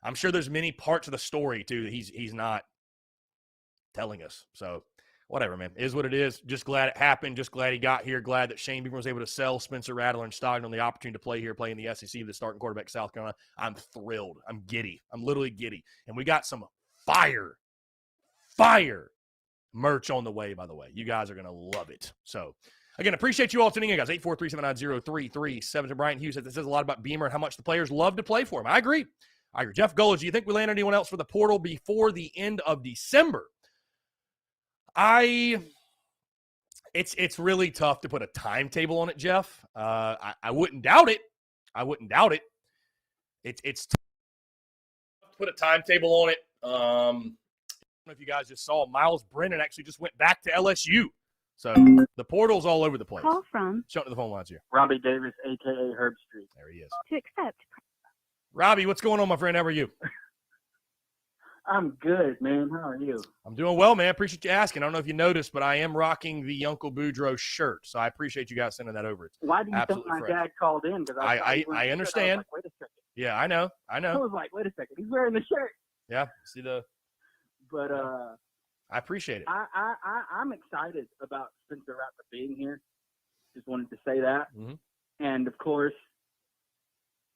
I'm sure there's many parts of the story, too, that he's not telling us. So, whatever, man. It is what it is. Just glad it happened. Just glad he got here. Glad that Shane Beamer was able to sell Spencer Rattler and Stockton on the opportunity to play here, play in the SEC, the starting quarterback of South Carolina. I'm thrilled. I'm giddy. I'm literally giddy. And we got some fire merch on the way, by the way. You guys are going to love it. So, again, appreciate you all tuning in, guys. 843-790-3337. Brian Hughes says this says a lot about Beamer and how much the players love to play for him. I agree. Jeff Gullidge, do you think we land anyone else for the portal before the end of December? It's really tough to put a timetable on it, Jeff. I wouldn't doubt it. It's tough to put a timetable on it. I don't know if you guys just saw Miles Brennan actually just went back to LSU. So the portal's all over the place. Call from Show to the phone lines here. Robbie Davis, a.k.a. Herb Street. There he is. to accept. Robbie, what's going on, my friend? How are you? I'm good, man. How are you? I'm doing well, man. Appreciate you asking. I don't know if you noticed, but I am rocking the Uncle Boudreau shirt. So I appreciate you guys sending that over. It's Why do you think absolutely my fresh. dad called in? Because I understand. I was like, wait a second. Yeah, I know. I was like, wait a second. He's wearing the shirt. Yeah, see the. But I appreciate it. I'm excited about Spencer Rattler being here. Just wanted to say that. Mm-hmm. And of course,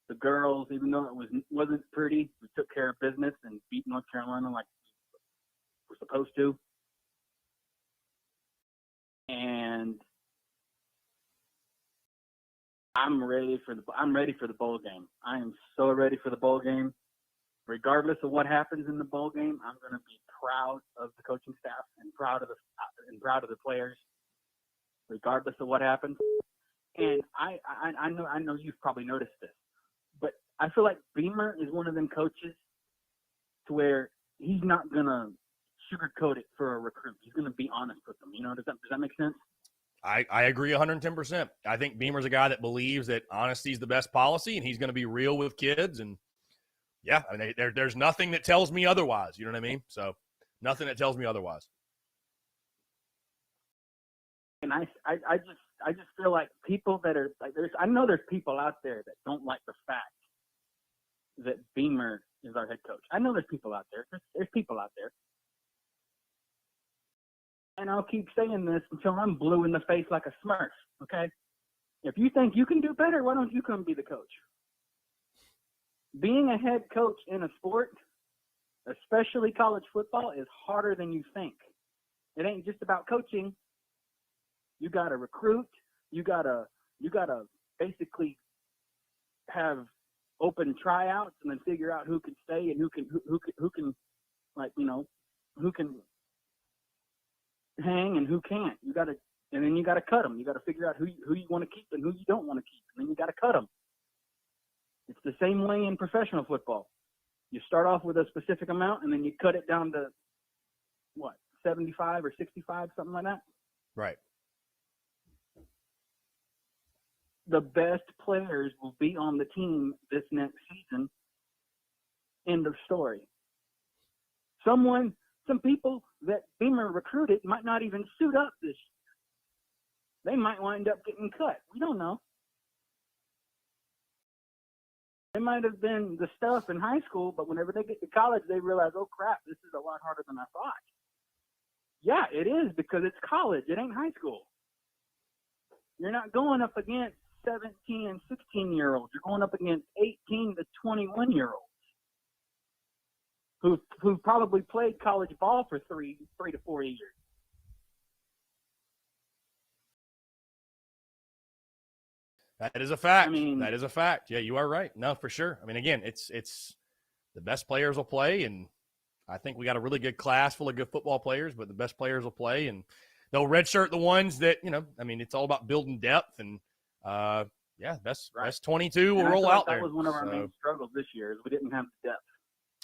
the girls, even though it wasn't pretty, we took care of business and beat North Carolina like we're supposed to. And I'm ready for the bowl game. I am so ready for the bowl game. Regardless of what happens in the bowl game, I'm going to be proud of the coaching staff and proud of the players, regardless of what happens. And I know you've probably noticed this, but I feel like Beamer is one of them coaches to where he's not going to sugarcoat it for a recruit. He's going to be honest with them. Does that make sense? I agree 110%. I think Beamer's a guy that believes that honesty is the best policy, and he's going to be real with kids. And yeah, I mean, there's nothing that tells me otherwise. You know what I mean? So nothing that tells me otherwise. And I just feel like people that are like there's people out there that don't like the fact that Beamer is our head coach. I know there's people out there. There's people out there. And I'll keep saying this until I'm blue in the face like a Smurf, okay? If you think you can do better, why don't you come be the coach? Being a head coach in a sport, especially college football, is harder than you think. It ain't just about coaching. You got to recruit. You gotta basically have open tryouts and then figure out who can stay and who can hang and who can't. And then you got to cut them. You got to figure out who you want to keep and who you don't want to keep. And then you got to cut them. It's the same way in professional football. You start off with a specific amount and then you cut it down to 75 or 65, something like that. Right. The best players will be on the team this next season. End of story. Some people that Beamer recruited might not even suit up this year. They might wind up getting cut. We don't know. They might have been the stuff in high school, but whenever they get to college, they realize, oh, crap, this is a lot harder than I thought. Yeah, it is because it's college. It ain't high school. You're not going up against 17 and 16-year-olds. You're going up against 18 to 21-year-olds who probably played college ball for 3 to 4 years. That is a fact. I mean, that is a fact. Yeah, you are right. No, for sure. I mean, again, it's the best players will play, and I think we got a really good class full of good football players, but the best players will play, and they'll redshirt the ones that, it's all about building depth, and best 22 will roll out there. That was one of our main struggles this year is we didn't have the depth.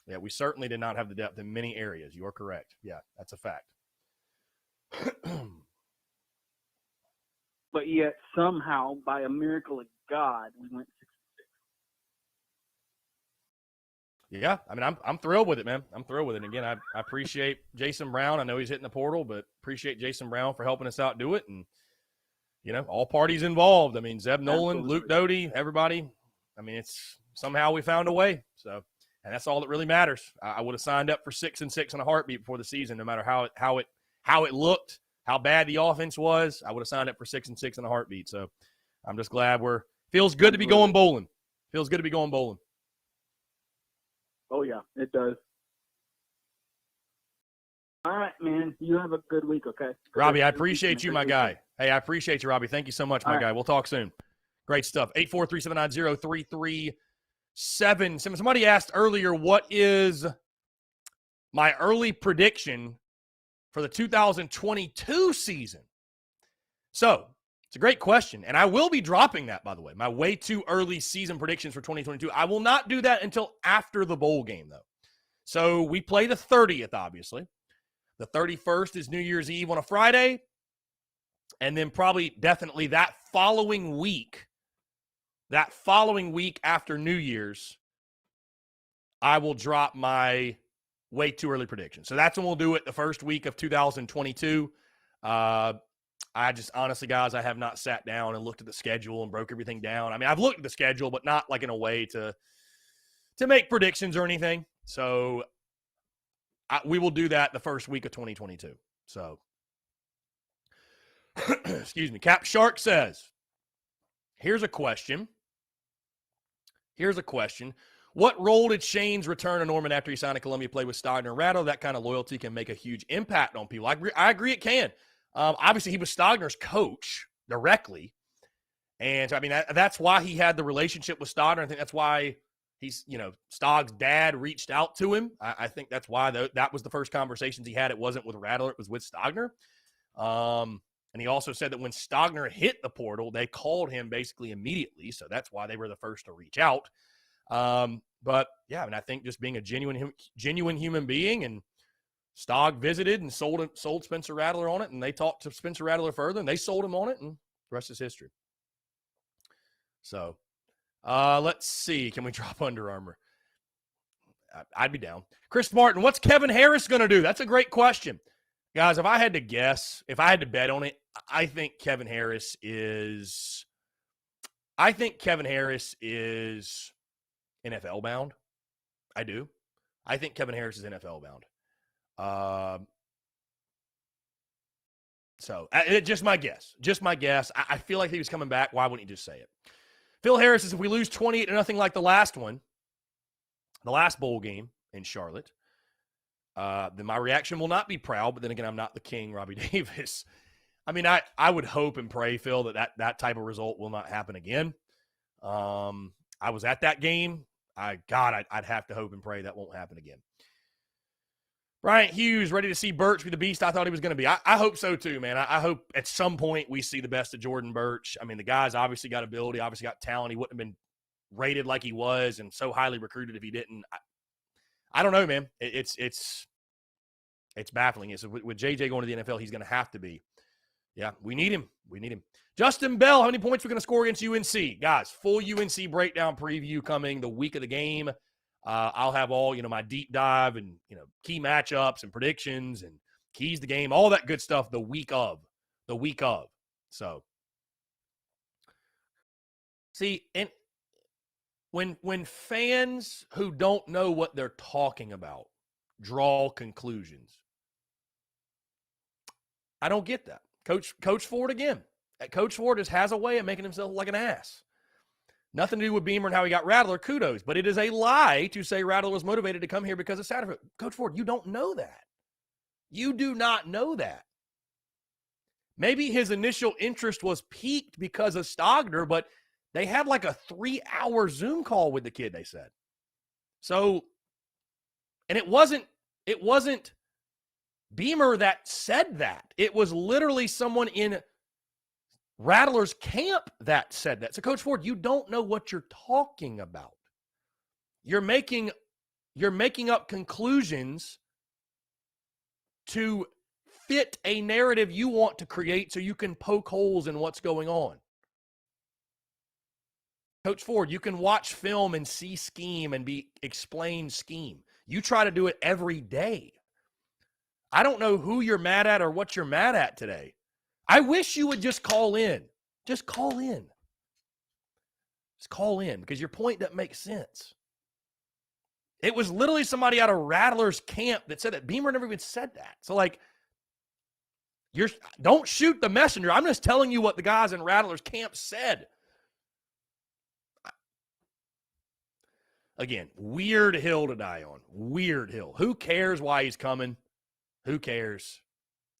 Yeah, we certainly did not have the depth in many areas. You are correct. Yeah, that's a fact. But yet somehow, by a miracle of God, we went 6-6. Yeah, I mean, I'm thrilled with it, man. I'm thrilled with it. And again, I appreciate Jason Brown. I know he's hitting the portal, but appreciate Jason Brown for helping us out do it. And, all parties involved. I mean, Zeb Nolan, Absolutely. Luke Doty, everybody. I mean, it's somehow we found a way. So, and that's all that really matters. I would have signed up for 6-6 in a heartbeat before the season, no matter how it looked, how bad the offense was. I would have signed up for 6-6 in a heartbeat. So I'm just glad feels good to be going bowling. Feels good to be going bowling. Oh, yeah, it does. All right, man. You have a good week, okay? Robbie, I appreciate you, my guy. Hey, I appreciate you, Robbie. Thank you so much, my guy. We'll talk soon. Great stuff. 843-790-3337. Somebody asked earlier, what is my early prediction for the 2022 season? So, it's a great question, and I will be dropping that, by the way, my way too early season predictions for 2022. I will not do that until after the bowl game, though. So, we play the 30th, obviously. The 31st is New Year's Eve on a Friday, and then definitely that following week after New Year's, I will drop my way too early prediction. So that's when we'll do it, the first week of 2022. I just honestly, guys, I have not sat down and looked at the schedule and broke everything down. I mean, I've looked at the schedule, but not like in a way to make predictions or anything. So we will do that the first week of 2022. So, excuse me. Cap Shark says, here's a question. What role did Shane's return to Norman after he signed to Columbia play with Stogner and Rattle? That kind of loyalty can make a huge impact on people. I agree it can. Obviously, he was Stogner's coach directly. And, I mean, that's why he had the relationship with Stogner. I think that's why he's, Stog's dad reached out to him. I think that's why that was the first conversations he had. It wasn't with Rattler. It was with Stogner. And he also said that when Stogner hit the portal, they called him basically immediately. So that's why they were the first to reach out. But, yeah, I mean, I think just being a genuine human being, and Stog visited and sold Spencer Rattler on it, and they talked to Spencer Rattler further, and they sold him on it, and the rest is history. So, let's see. Can we drop Under Armour? I'd be down. Chris Martin, what's Kevin Harris going to do? That's a great question. Guys, if I had to bet on it, I think Kevin Harris is NFL bound. I do. I think Kevin Harris is NFL bound. So just my guess. I feel like he was coming back. Why wouldn't he just say it? Phil Harris says, if we lose 28-0 like the last bowl game in Charlotte, then my reaction will not be proud. But then again, I'm not the king, Robbie Davis. I mean, I would hope and pray, Phil, that type of result will not happen again. I was at that game. I'd have to hope and pray that won't happen again. Bryant Hughes, ready to see Birch be the beast I thought he was going to be. I hope so too, man. I hope at some point we see the best of Jordan Birch. I mean, the guy's obviously got ability, obviously got talent. He wouldn't have been rated like he was and so highly recruited if he didn't. I don't know, man. It's baffling. It's with JJ going to the NFL, he's going to have to be. Yeah, we need him. Justin Bell, how many points are we going to score against UNC? Guys, full UNC breakdown preview coming the week of the game. I'll have all, my deep dive and, key matchups and predictions and keys to game, all that good stuff the week of. So, see, and when fans who don't know what they're talking about draw conclusions, I don't get that. Coach Ford again. Coach Ford just has a way of making himself like an ass. Nothing to do with Beamer and how he got Rattler. Kudos. But it is a lie to say Rattler was motivated to come here because of Satterfield. Coach Ford, you don't know that. You do not know that. Maybe his initial interest was piqued because of Stogner, but they had like a 3-hour Zoom call with the kid, they said. So, and it wasn't It wasn't Beamer that said that. It was literally someone in Rattler's camp that said that. So, Coach Ford, you don't know what you're talking about. You're making up conclusions to fit a narrative you want to create so you can poke holes in what's going on. Coach Ford, you can watch film and see scheme and be explained scheme. You try to do it every day. I don't know who you're mad at or what you're mad at today. I wish you would just call in. Just call in. Just call in because your point doesn't make sense. It was literally somebody out of Rattler's camp that said that. Beamer never even said that. So, like, don't shoot the messenger. I'm just telling you what the guys in Rattler's camp said. Again, weird hill to die on. Weird hill. Who cares why he's coming? Who cares?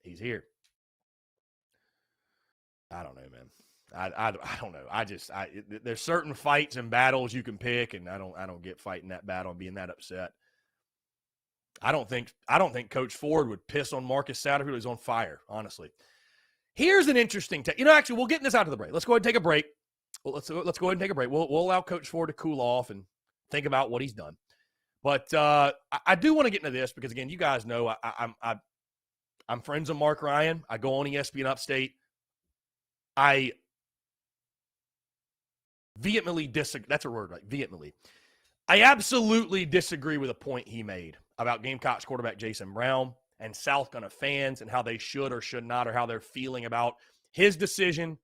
He's here. I don't know, man. I don't know. There's certain fights and battles you can pick, and I don't get fighting that battle and being that upset. I don't think Coach Ford would piss on Marcus Satterfield. He's on fire, honestly. Here's an interesting actually, we'll get this out to the break. Let's go ahead and take a break. Well, let's go ahead and take a break. We'll allow Coach Ford to cool off and think about what he's done. But I do want to get into this because, again, you guys know I'm friends with Mark Ryan. I go on ESPN Upstate. I vehemently disagree. That's a word, right? Vehemently. I absolutely disagree with a point he made about Gamecocks quarterback Jason Brown and South Gunna fans and how they should or should not, or how they're feeling about his decision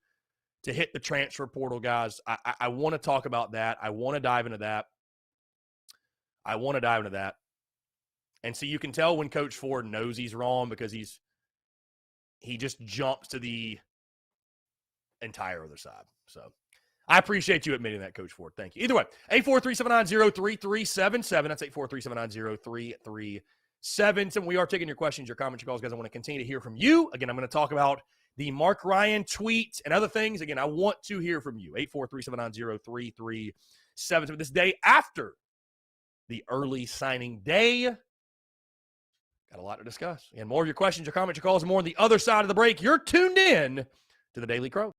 to hit the transfer portal, guys. I want to talk about that. I want to dive into that. And so you can tell when Coach Ford knows he's wrong because he just jumps to the entire other side. So I appreciate you admitting that, Coach Ford. Thank you. Either way, 843-790-3377. That's 843-790-3377. We are taking your questions, your comments, your calls, guys. I want to continue to hear from you. Again, I'm going to talk about the Mark Ryan tweet and other things. Again, I want to hear from you. 843-790-3377. This day after the early signing day. Got a lot to discuss. And more of your questions, your comments, your calls, and more on the other side of the break. You're tuned in to the Daily Crow.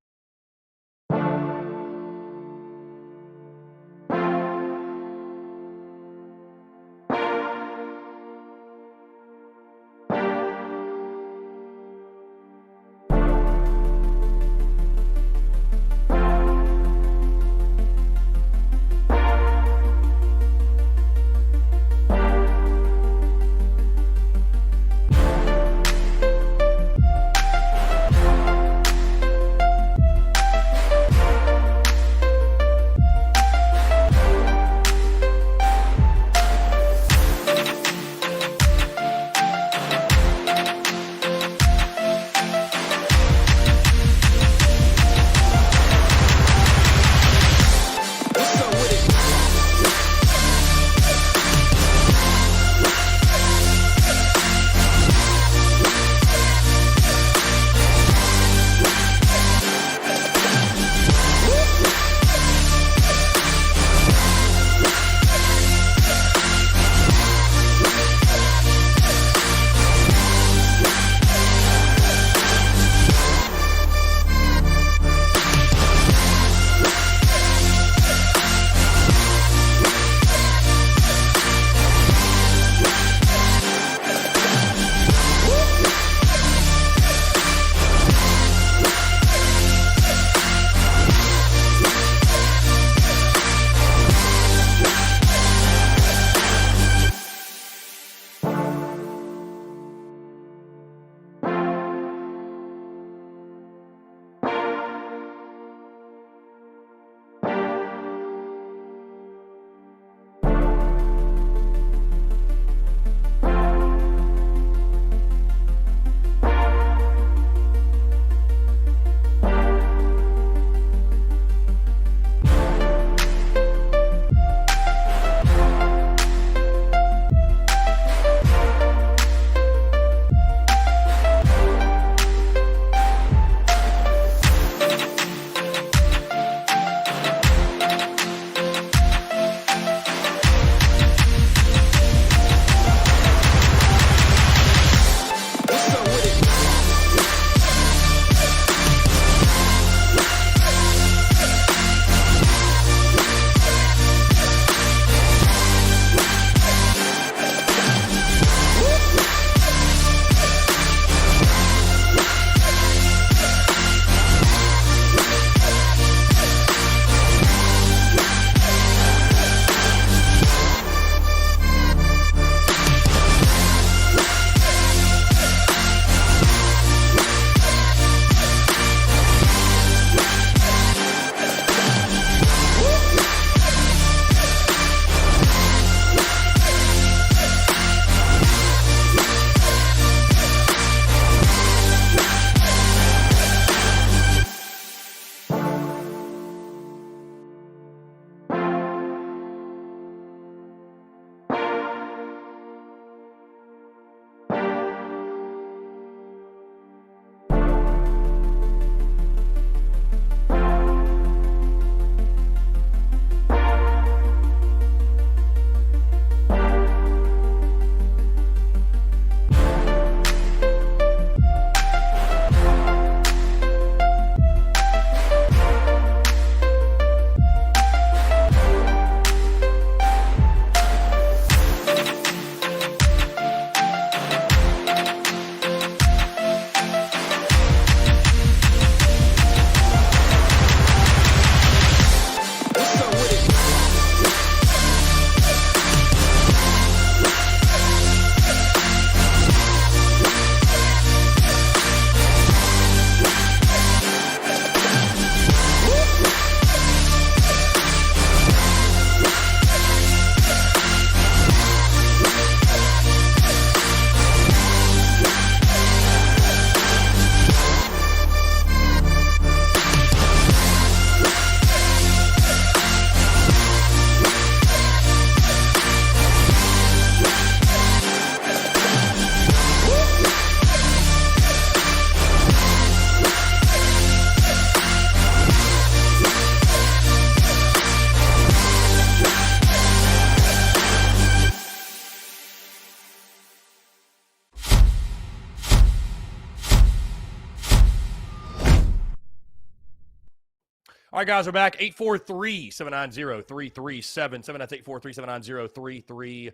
All right, guys, we're back. 843-790-3377. That's 843-790-3377.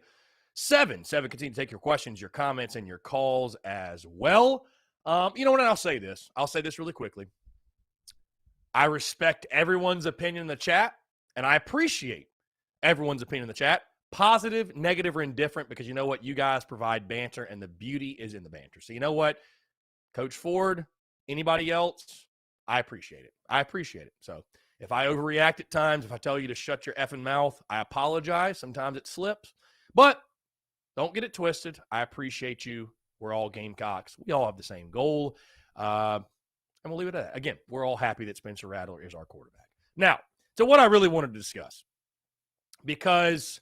Continue to take your questions, your comments, and your calls as well. You know what? I'll say this. I'll say this really quickly. I respect everyone's opinion in the chat, and I appreciate everyone's opinion in the chat. Positive, negative, or indifferent, because you know what? You guys provide banter, and the beauty is in the banter. So you know what? Coach Ford, anybody else, I appreciate it. I appreciate it. So if I overreact at times, if I tell you to shut your effing mouth, I apologize. Sometimes it slips. But don't get it twisted. I appreciate you. We're all Gamecocks. We all have the same goal. And we'll leave it at that. Again, we're all happy that Spencer Rattler is our quarterback. Now, to what I really wanted to discuss. Because,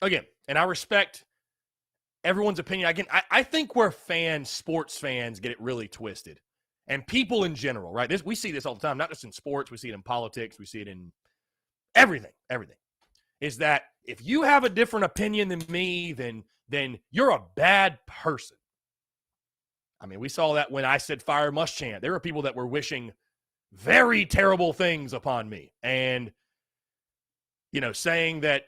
again, and I respect everyone's opinion. Again, I think where sports fans get it really twisted. And people in general, right? We see this all the time, not just in sports. We see it in politics. We see it in everything. Is that if you have a different opinion than me, then you're a bad person. I mean, we saw that when I said fire Muschamp. There were people that were wishing very terrible things upon me. And, saying that,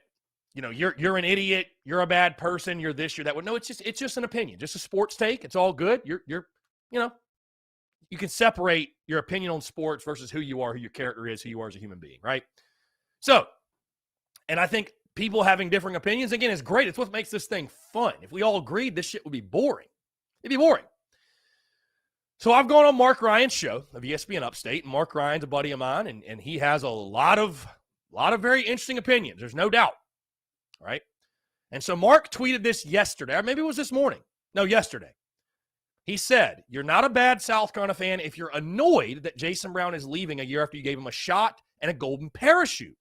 you're an idiot, you're a bad person, you're this, you're that. Well, no, it's just an opinion, just a sports take. It's all good. You can separate your opinion on sports versus who you are, who your character is, who you are as a human being, right? So, and I think people having differing opinions, again, is great. It's what makes this thing fun. If we all agreed, this shit would be boring. It'd be boring. So I've gone on Mark Ryan's show of ESPN Upstate, and Mark Ryan's a buddy of mine, and he has a lot of very interesting opinions. There's no doubt, right? And so Mark tweeted this yesterday, or maybe it was this morning. No, yesterday. He said, "You're not a bad South Carolina fan if you're annoyed that Jason Brown is leaving a year after you gave him a shot and a golden parachute.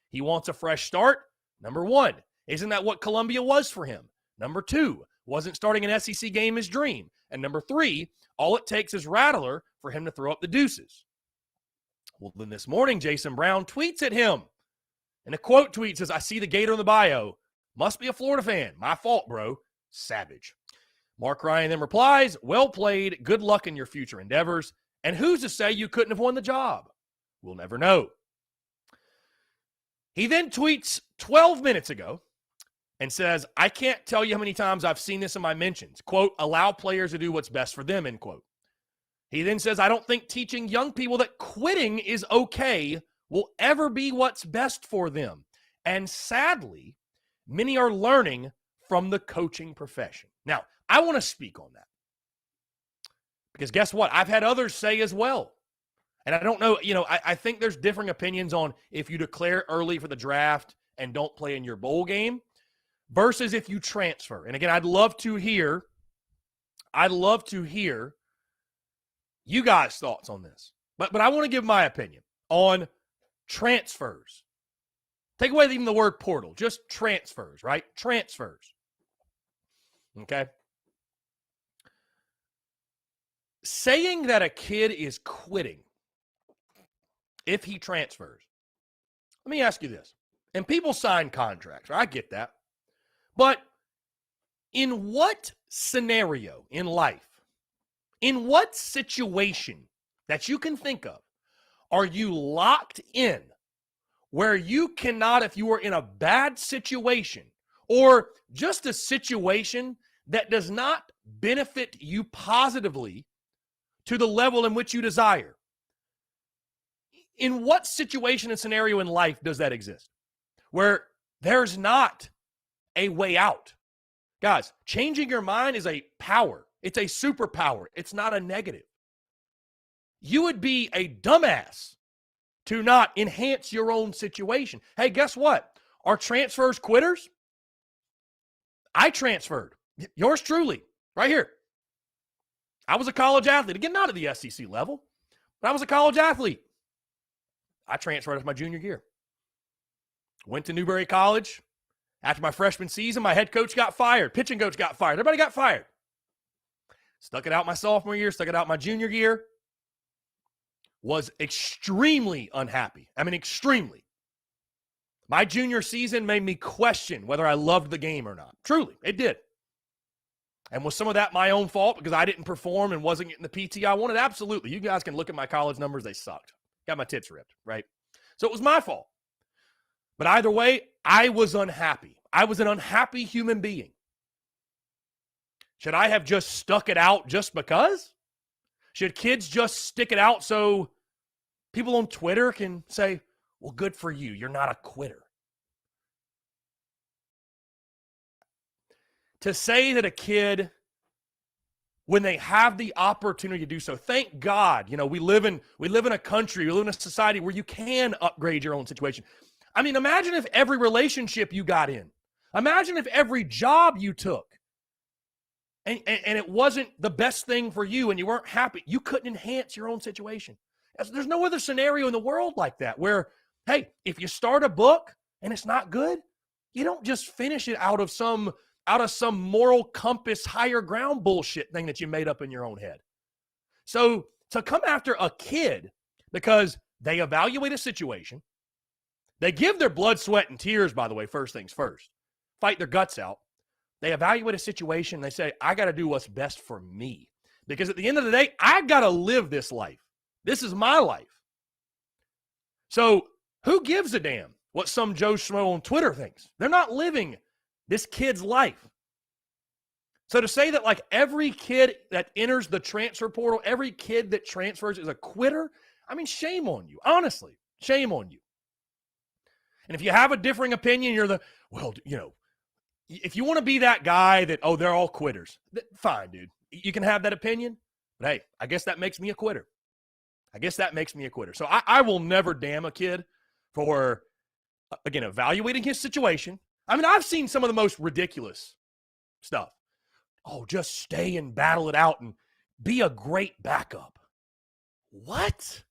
He wants a fresh start. Number one, isn't that what Columbia was for him? Number two, wasn't starting an SEC game his dream? And number three, all it takes is Rattler for him to throw up the deuces." Well, then this morning, Jason Brown tweets at him. And a quote tweet says, "I see the Gator in the bio. Must be a Florida fan. My fault, bro. Savage." Mark Ryan then replies, "Well played. Good luck in your future endeavors. And who's to say you couldn't have won the job? We'll never know." He then tweets 12 minutes ago and says, "I can't tell you how many times I've seen this in my mentions. Quote, allow players to do what's best for them," end quote. He then says, "I don't think teaching young people that quitting is okay will ever be what's best for them. And sadly, many are learning from the coaching profession." Now, I want to speak on that. Because guess what? I've had others say as well. And I don't know, I think there's differing opinions on if you declare early for the draft and don't play in your bowl game versus if you transfer. And again, I'd love to hear you guys' thoughts on this. But I want to give my opinion on transfers. Take away even the word portal, just transfers, right? Transfers. Okay? Saying that a kid is quitting if he transfers. Let me ask you this. And people sign contracts, right? I get that. But in what scenario in life, in what situation that you can think of, are you locked in where you cannot, if you are in a bad situation or just a situation that does not benefit you positively to the level in which you desire? In what situation and scenario in life does that exist? Where there's not a way out. Guys, changing your mind is a power. It's a superpower. It's not a negative. You would be a dumbass to not enhance your own situation. Hey, guess what? Are transfers quitters? I transferred. Yours truly, right here. I was a college athlete. Again, not at the SEC level, but I was a college athlete. I transferred as my junior year. Went to Newberry College. After my freshman season, my head coach got fired. Pitching coach got fired. Everybody got fired. Stuck it out my sophomore year. Stuck it out my junior year. Was extremely unhappy. I mean, extremely. My junior season made me question whether I loved the game or not. Truly, it did. And was some of that my own fault because I didn't perform and wasn't getting the PT I wanted? Absolutely. You guys can look at my college numbers. They sucked. got my tits ripped, right? So it was my fault. But either way, I was unhappy. I was an unhappy human being. Should I have just stuck it out just because? Should kids just stick it out so people on Twitter can say, well, good for you. You're not a quitter. To say that a kid, when they have the opportunity to do so, thank God, we live in a country, we live in a society where you can upgrade your own situation. I mean, imagine if every relationship you got in, imagine if every job you took, and it wasn't the best thing for you and you weren't happy, you couldn't enhance your own situation. There's no other scenario in the world like that where, hey, if you start a book and it's not good, you don't just finish it out of some moral compass, higher ground bullshit thing that you made up in your own head. So to come after a kid because they evaluate a situation, they give their blood, sweat, and tears, by the way, first things first, fight their guts out. They evaluate a situation. They say, I got to do what's best for me. Because at the end of the day, I got to live this life. This is my life. So who gives a damn what some Joe Schmo on Twitter thinks? They're not living this kid's life. So to say that like every kid that enters the transfer portal, every kid that transfers is a quitter, I mean, shame on you. Honestly, shame on you. And if you have a differing opinion, you're if you want to be that guy that, oh, they're all quitters, fine, dude. You can have that opinion. But hey, I guess that makes me a quitter. So I will never damn a kid for, again, evaluating his situation. I mean, I've seen some of the most ridiculous stuff. Oh, just stay and battle it out and be a great backup. What?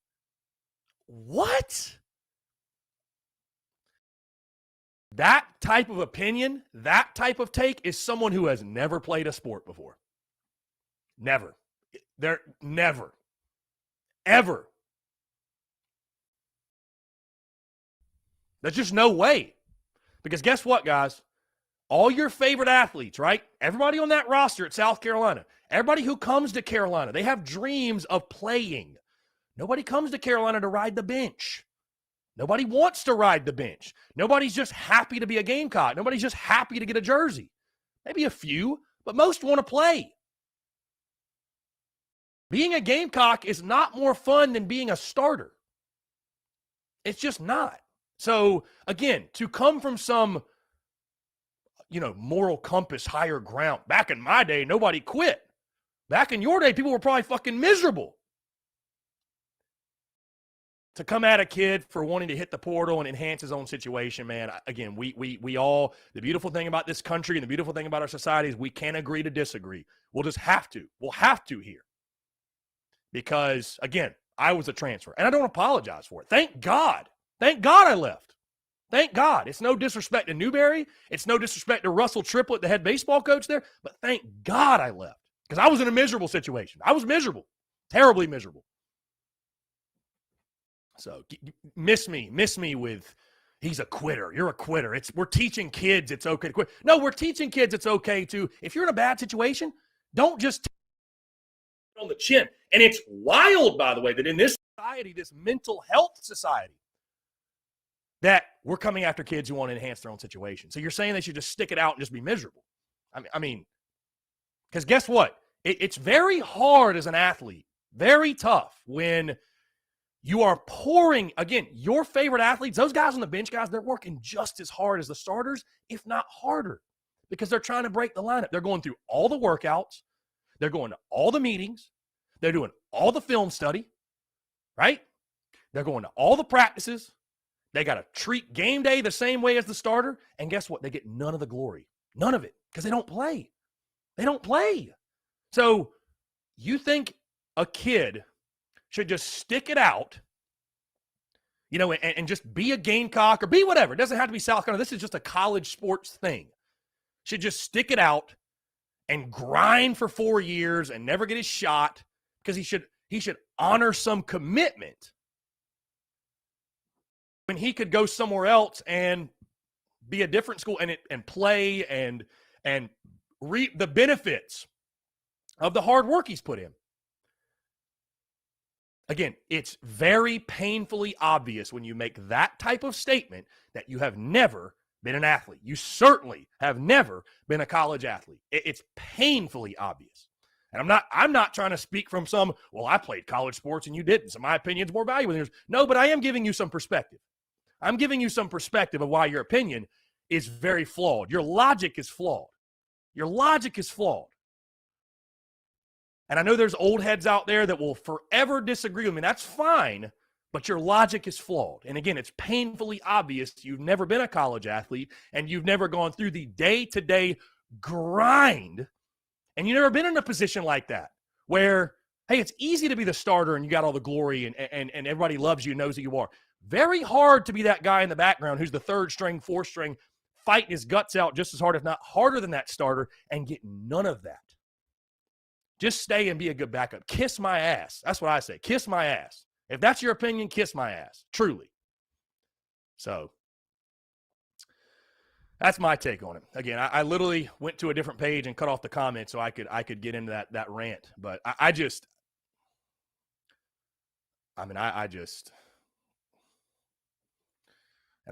That type of opinion, that type of take is someone who has never played a sport before. Never. Never. Ever. There's just no way. Because guess what, guys? All your favorite athletes, right? Everybody on that roster at South Carolina, everybody who comes to Carolina, they have dreams of playing. Nobody comes to Carolina to ride the bench. Nobody wants to ride the bench. Nobody's just happy to be a Gamecock. Nobody's just happy to get a jersey. Maybe a few, but most want to play. Being a Gamecock is not more fun than being a starter. It's just not. So, again, to come from some, moral compass, higher ground. Back in my day, nobody quit. Back in your day, people were probably fucking miserable. To come at a kid for wanting to hit the portal and enhance his own situation, man, again, we all, the beautiful thing about this country and the beautiful thing about our society is we can't agree to disagree. We'll just have to. We'll have to here. Because, again, I was a transfer, and I don't apologize for it. Thank God. Thank God I left. Thank God. It's no disrespect to Newberry. It's no disrespect to Russell Triplett, the head baseball coach there, but thank God I left because I was in a miserable situation. I was miserable, terribly miserable. So miss me with he's a quitter. You're a quitter. We're teaching kids it's okay to quit. No, we're teaching kids it's okay to, if you're in a bad situation, don't just on the chin. And it's wild, by the way, that in this society, this mental health society, that we're coming after kids who want to enhance their own situation. So you're saying they should just stick it out and just be miserable. I mean, because guess what? It's very hard as an athlete, very tough when you are pouring, again, your favorite athletes, those guys on the bench, guys, they're working just as hard as the starters, if not harder, because they're trying to break the lineup. They're going through all the workouts. They're going to all the meetings. They're doing all the film study, right? They're going to all the practices. They got to treat game day the same way as the starter. And guess what? They get none of the glory. None of it, because they don't play. They don't play. So you think a kid should just stick it out, and just be a Gamecock or be whatever. It doesn't have to be South Carolina. This is just a college sports thing. Should just stick it out and grind for 4 years and never get his shot because he should honor some commitment when he could go somewhere else and be a different school and play and reap the benefits of the hard work he's put in. Again, it's very painfully obvious when you make that type of statement that you have never been an athlete. You certainly have never been a college athlete. It's painfully obvious. And I'm not trying to speak from some, well, I played college sports and you didn't, so my opinion's more valuable than yours. No, but I am giving you some perspective. I'm giving you some perspective of why your opinion is very flawed. Your logic is flawed. Your logic is flawed. And I know there's old heads out there that will forever disagree with me. That's fine, but your logic is flawed. And again, it's painfully obvious you've never been a college athlete and you've never gone through the day-to-day grind, and you've never been in a position like that where, hey, it's easy to be the starter and you got all the glory and everybody loves you and knows who you are. Very hard to be that guy in the background who's the third string, fourth string, fighting his guts out just as hard, if not harder than that starter, and get none of that. Just stay and be a good backup. Kiss my ass. That's what I say. Kiss my ass. If that's your opinion, kiss my ass. Truly. So that's my take on it. Again, I literally went to a different page and cut off the comments so I could get into that rant. But I just and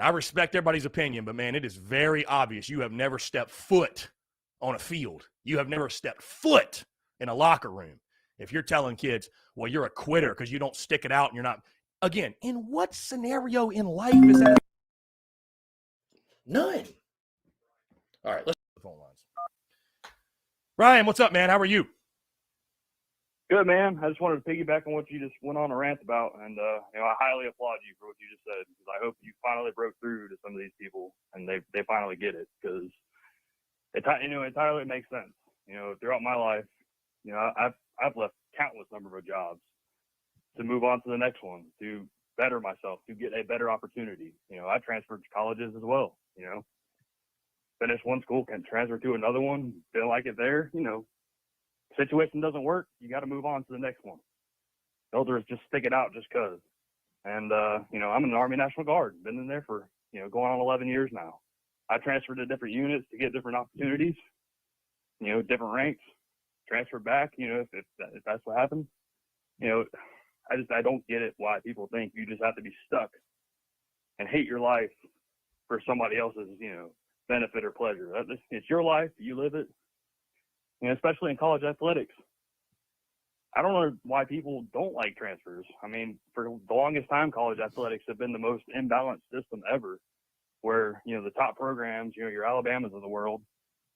I respect everybody's opinion, but man, it is very obvious you have never stepped foot on a field. You have never stepped foot in a locker room if you're telling kids, well, you're a quitter because you don't stick it out and you're not. Again, in what scenario in life is that? None. All right, let's go to the phone lines. Ryan, what's up, man? How are you? Good, man. I just wanted to piggyback on what you just went on a rant about, and I highly applaud you for what you just said, because I hope you finally broke through to some of these people and they finally get it, because it entirely makes sense. Throughout my life, I've left countless number of jobs to move on to the next one, to better myself, to get a better opportunity. I transferred to colleges as well. Finish one school, can transfer to another one, feel like it there. Situation doesn't work, you got to move on to the next one. Elders just stick it out just because. And, I'm in the Army National Guard, been in there for, going on 11 years now. I transferred to different units to get different opportunities, different ranks, transfer back, if that's what happened. I don't get it why people think you just have to be stuck and hate your life for somebody else's, benefit or pleasure. It's your life, you live it. Especially in college athletics. I don't know why people don't like transfers. I mean, for the longest time, college athletics have been the most imbalanced system ever, where, the top programs, your Alabamas of the world,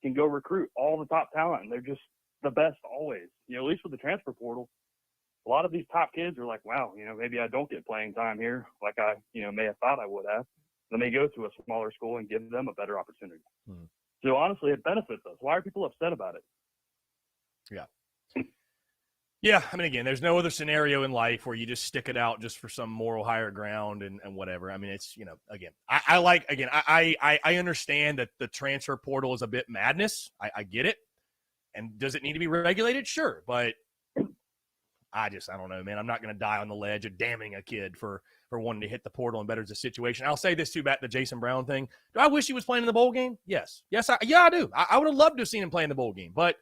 can go recruit all the top talent, and they're just the best always. At least with the transfer portal, a lot of these top kids are like, wow, maybe I don't get playing time here like I, may have thought I would have. Let me go to a smaller school and give them a better opportunity. Hmm. So honestly, it benefits us. Why are people upset about it? Yeah. Yeah. I mean, again, there's no other scenario in life where you just stick it out just for some moral higher ground and whatever. I mean, it's, again, I understand that the transfer portal is a bit madness. I get it. And does it need to be regulated? Sure. But I don't know, man. I'm not going to die on the ledge of damning a kid for wanting to hit the portal and betters the situation. I'll say this too, back to the Jason Brown thing. Do I wish he was playing in the bowl game? Yes. I do. I would have loved to have seen him play in the bowl game. But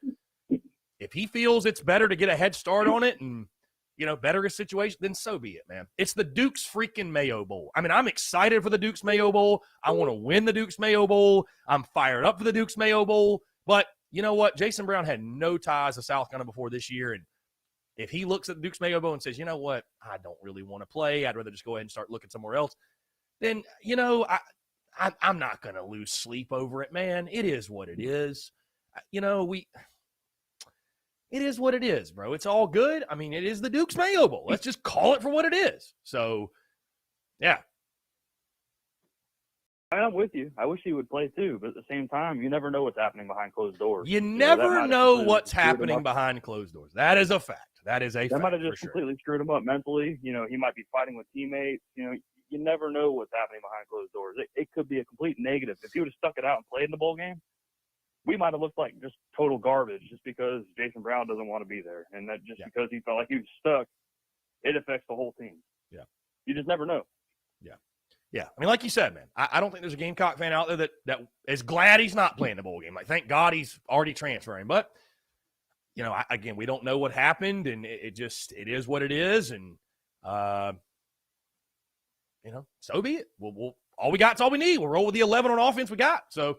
if he feels it's better to get a head start on it and, better his situation, then so be it, man. It's the Duke's freaking Mayo Bowl. I mean, I'm excited for the Duke's Mayo Bowl. I want to win the Duke's Mayo Bowl. I'm fired up for the Duke's Mayo Bowl. But you know what? Jason Brown had no ties to South Carolina before this year. And if he looks at the Duke's Mayo Bowl and says, you know what? I don't really want to play. I'd rather just go ahead and start looking somewhere else. Then, I'm not going to lose sleep over it, man. It is what it is. It is what it is, bro. It's all good. I mean, it is the Duke's Mayo Bowl. Let's just call it for what it is. So, yeah. I'm with you. I wish he would play too, but at the same time, you never know what's happening behind closed doors. You never know what's happening behind closed doors. That is a fact. That is a fact. That might have just completely screwed him up mentally. He might be fighting with teammates. You never know what's happening behind closed doors. It could be a complete negative. If he would have stuck it out and played in the bowl game, we might have looked like just total garbage just because Jason Brown doesn't want to be there. And that just because he felt like he was stuck, it affects the whole team. Yeah. You just never know. Yeah. Yeah. I mean, like you said, man, I don't think there's a Gamecock fan out there that is glad he's not playing the bowl game. Like, thank God he's already transferring. But, again, we don't know what happened, and it is what it is. And So be it. We'll all we got's all we need. We'll roll with the 11 on offense we got. So,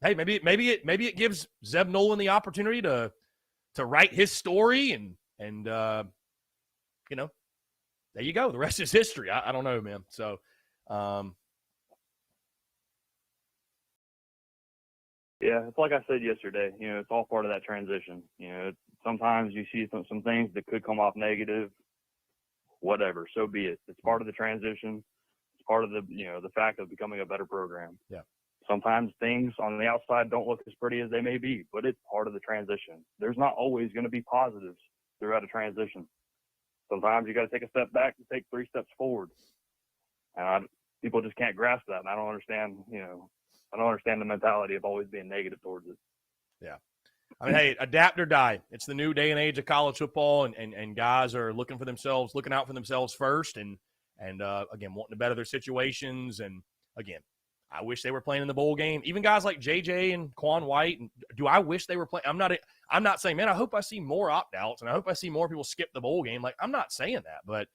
hey, maybe it gives Zeb Nolan the opportunity to write his story and there you go. The rest is history. I don't know, man. So, yeah, it's like I said yesterday. It's all part of that transition. Sometimes you see some things that could come off negative. Whatever, so be it. It's part of the transition. It's part of the the fact of becoming a better program. Yeah. Sometimes things on the outside don't look as pretty as they may be, but it's part of the transition. There's not always going to be positives throughout a transition. Sometimes you got to take a step back and take 3 steps forward. And people just can't grasp that. And I don't understand, I don't understand the mentality of always being negative towards it. Yeah. I mean, hey, adapt or die. It's the new day and age of college football, and guys are looking out for themselves first, and again, wanting to better their situations. And again, I wish they were playing in the bowl game. Even guys like JJ and Quan White. And do I wish they were playing? I'm not saying, man, I hope I see more opt-outs, and I hope I see more people skip the bowl game. Like, I'm not saying that, but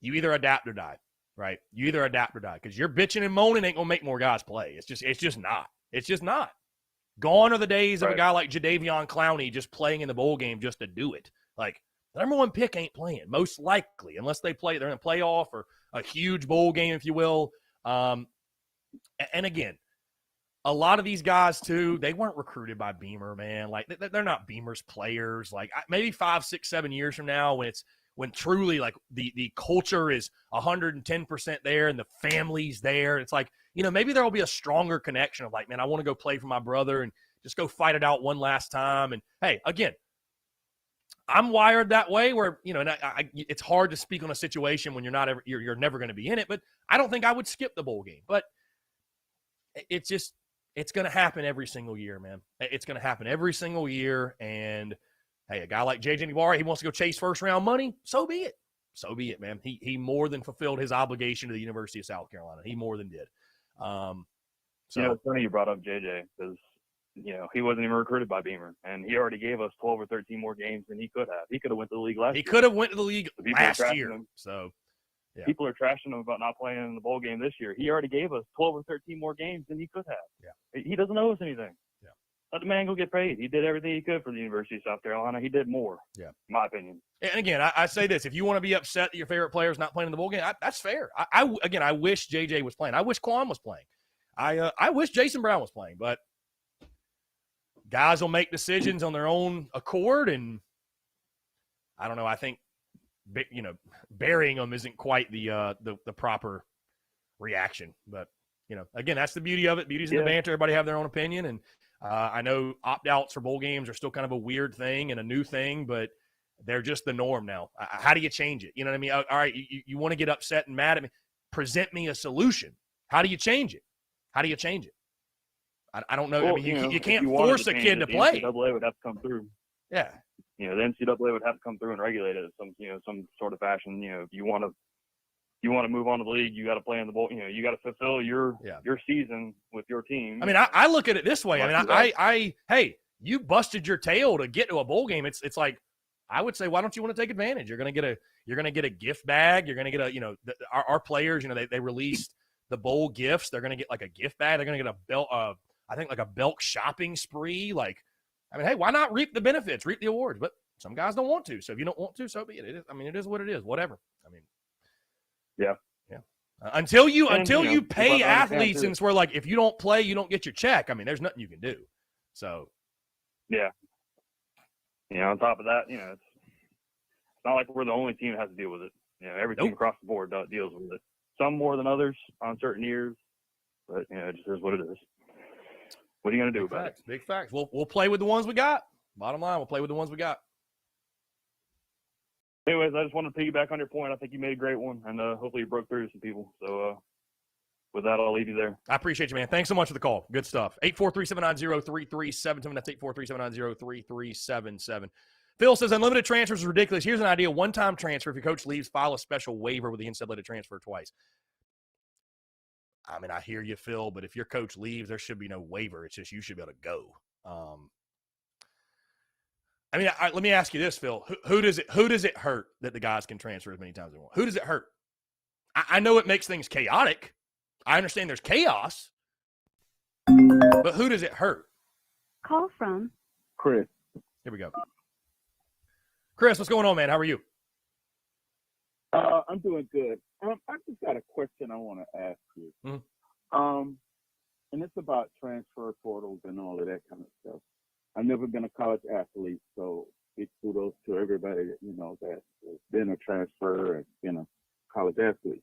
you either adapt or die, right? You either adapt or die, because you're bitching and moaning ain't gonna make more guys play. It's just not. It's just not. Gone are the days of a guy like Jadeveon Clowney just playing in the bowl game just to do it. Like, the number one pick ain't playing, most likely, unless they're in a playoff or a huge bowl game, if you will. And again, a lot of these guys, too, they weren't recruited by Beamer, man. Like, they're not Beamer's players. Like, maybe 5, 6, 7 years from now, when truly, like, the culture is 110% there and the family's there, it's like, maybe there will be a stronger connection of like, man, I want to go play for my brother and just go fight it out one last time. And hey, again, I'm wired that way where, and it's hard to speak on a situation when you're never going to be in it, but I don't think I would skip the bowl game. But it's going to happen every single year, man. It's going to happen every single year. And hey, a guy like JJ Nibar, he wants to go chase first round money. So be it. So be it, man. He more than fulfilled his obligation to the University of South Carolina. He more than did. It's funny you brought up JJ because, he wasn't even recruited by Beamer, and he already gave us 12 or 13 more games than he could have. He could have went to the league last year. He could have went to the league last year. So, yeah. People are trashing him about not playing in the bowl game this year. He already gave us 12 or 13 more games than he could have. Yeah. He doesn't owe us anything. Yeah. Let the man go get paid. He did everything he could for the University of South Carolina. He did more, in my opinion. And again, I say this. If you want to be upset that your favorite player is not playing in the bowl game, that's fair. I wish JJ was playing. I wish Quan was playing. I wish Jason Brown was playing, but guys will make decisions on their own accord, and I don't know. I think burying them isn't quite the proper reaction. But again, that's the beauty of it. Beauty's in the banter. Everybody have their own opinion, and I know opt-outs for bowl games are still kind of a weird thing and a new thing, but they're just the norm now. How do you change it? You know what I mean? All right, you want to get upset and mad at me? Present me a solution. How do you change it? How do you change it? I don't know. Well, I mean, you can't force a kid to play. The NCAA would have to come through. Yeah. The NCAA would have to come through and regulate it in some sort of fashion. If you want to move on to the league, you got to play in the bowl. You got to fulfill your season with your team. I mean, I look at it this way. I mean, hey, you busted your tail to get to a bowl game. It's like, I would say, why don't you want to take advantage? You're going to get a gift bag. You're going to get our players, they released the bowl gifts. They're going to get like a gift bag. They're going to get a belt, I think like a Belk shopping spree. Like, I mean, hey, why not reap the benefits, reap the awards? But some guys don't want to. So if you don't want to, so be it. It is what it is. Whatever. I mean, yeah. Until you pay athletes, and it's where like if you don't play, you don't get your check. I mean, there's nothing you can do. So, yeah. On top of that, it's not like we're the only team that has to deal with it. Every team across the board deals with it. Some more than others on certain years, but it just is what it is. What are you going to do about it? Big facts. We'll play with the ones we got. Bottom line, we'll play with the ones we got. Anyways, I just wanted to piggyback on your point. I think you made a great one, and hopefully you broke through to some people. So with that, I'll leave you there. I appreciate you, man. Thanks so much for the call. Good stuff. 843-790-3377. That's 843-790-3377. Phil says, unlimited transfers is ridiculous. Here's an idea. One-time transfer. If your coach leaves, file a special waiver with the NCAA to transfer twice. I mean, I hear you, Phil, but if your coach leaves, there should be no waiver. It's just you should be able to go. I mean, let me ask you this, Phil. Who does it hurt that the guys can transfer as many times as they want? Who does it hurt? I know it makes things chaotic. I understand there's chaos. But who does it hurt? Call from Chris. Here we go. Chris, what's going on, man? How are you? I'm doing good. I just got a question I want to ask you. And it's about transfer portals and all of that kind of stuff. I've never been a college athlete, so big kudos to everybody that, that has been a transfer and been a college athlete.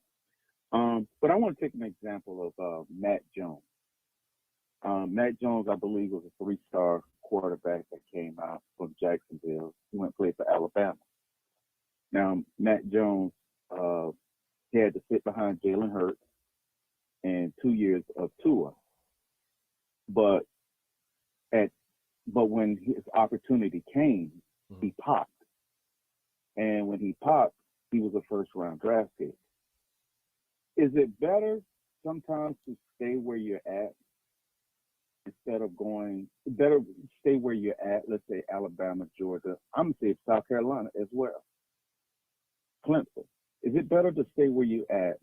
But I want to take an example of Matt Jones. Matt Jones, I believe, was a 3-star quarterback that came out from Jacksonville. He went and played for Alabama. Now, Matt Jones, he had to sit behind Jalen Hurts and 2 years of Tua. But when his opportunity came, he popped. And when he popped, he was a first-round draft pick. Is it better sometimes to stay where you're at instead of better stay where you're at, let's say Alabama, Georgia, I'm going to say South Carolina as well, Clemson. Is it better to stay where you're at,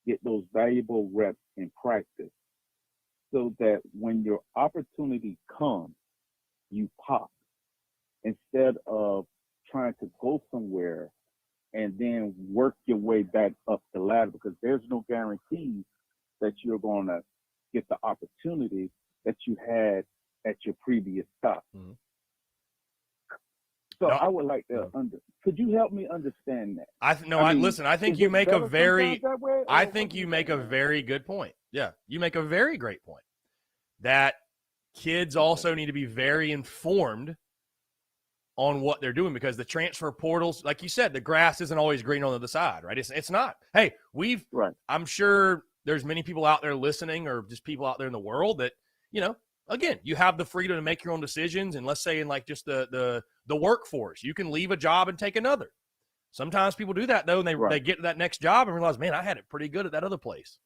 get those valuable reps in practice, so that when your opportunity comes, you pop, instead of trying to go somewhere and then work your way back up the ladder, because there's no guarantee that you're going to get the opportunity that you had at your previous stop. So I would like to could you help me understand that? Listen, I think you make a very good point. Yeah, you make a very great point. That kids also need to be very informed on what they're doing, because the transfer portals, like you said, the grass isn't always green on the other side, right? It's not. Hey, I'm sure there's many people out there listening, or just people out there in the world that, again, you have the freedom to make your own decisions. And let's say in like just the workforce, you can leave a job and take another. Sometimes people do that though, and they get to that next job and realize, man, I had it pretty good at that other place.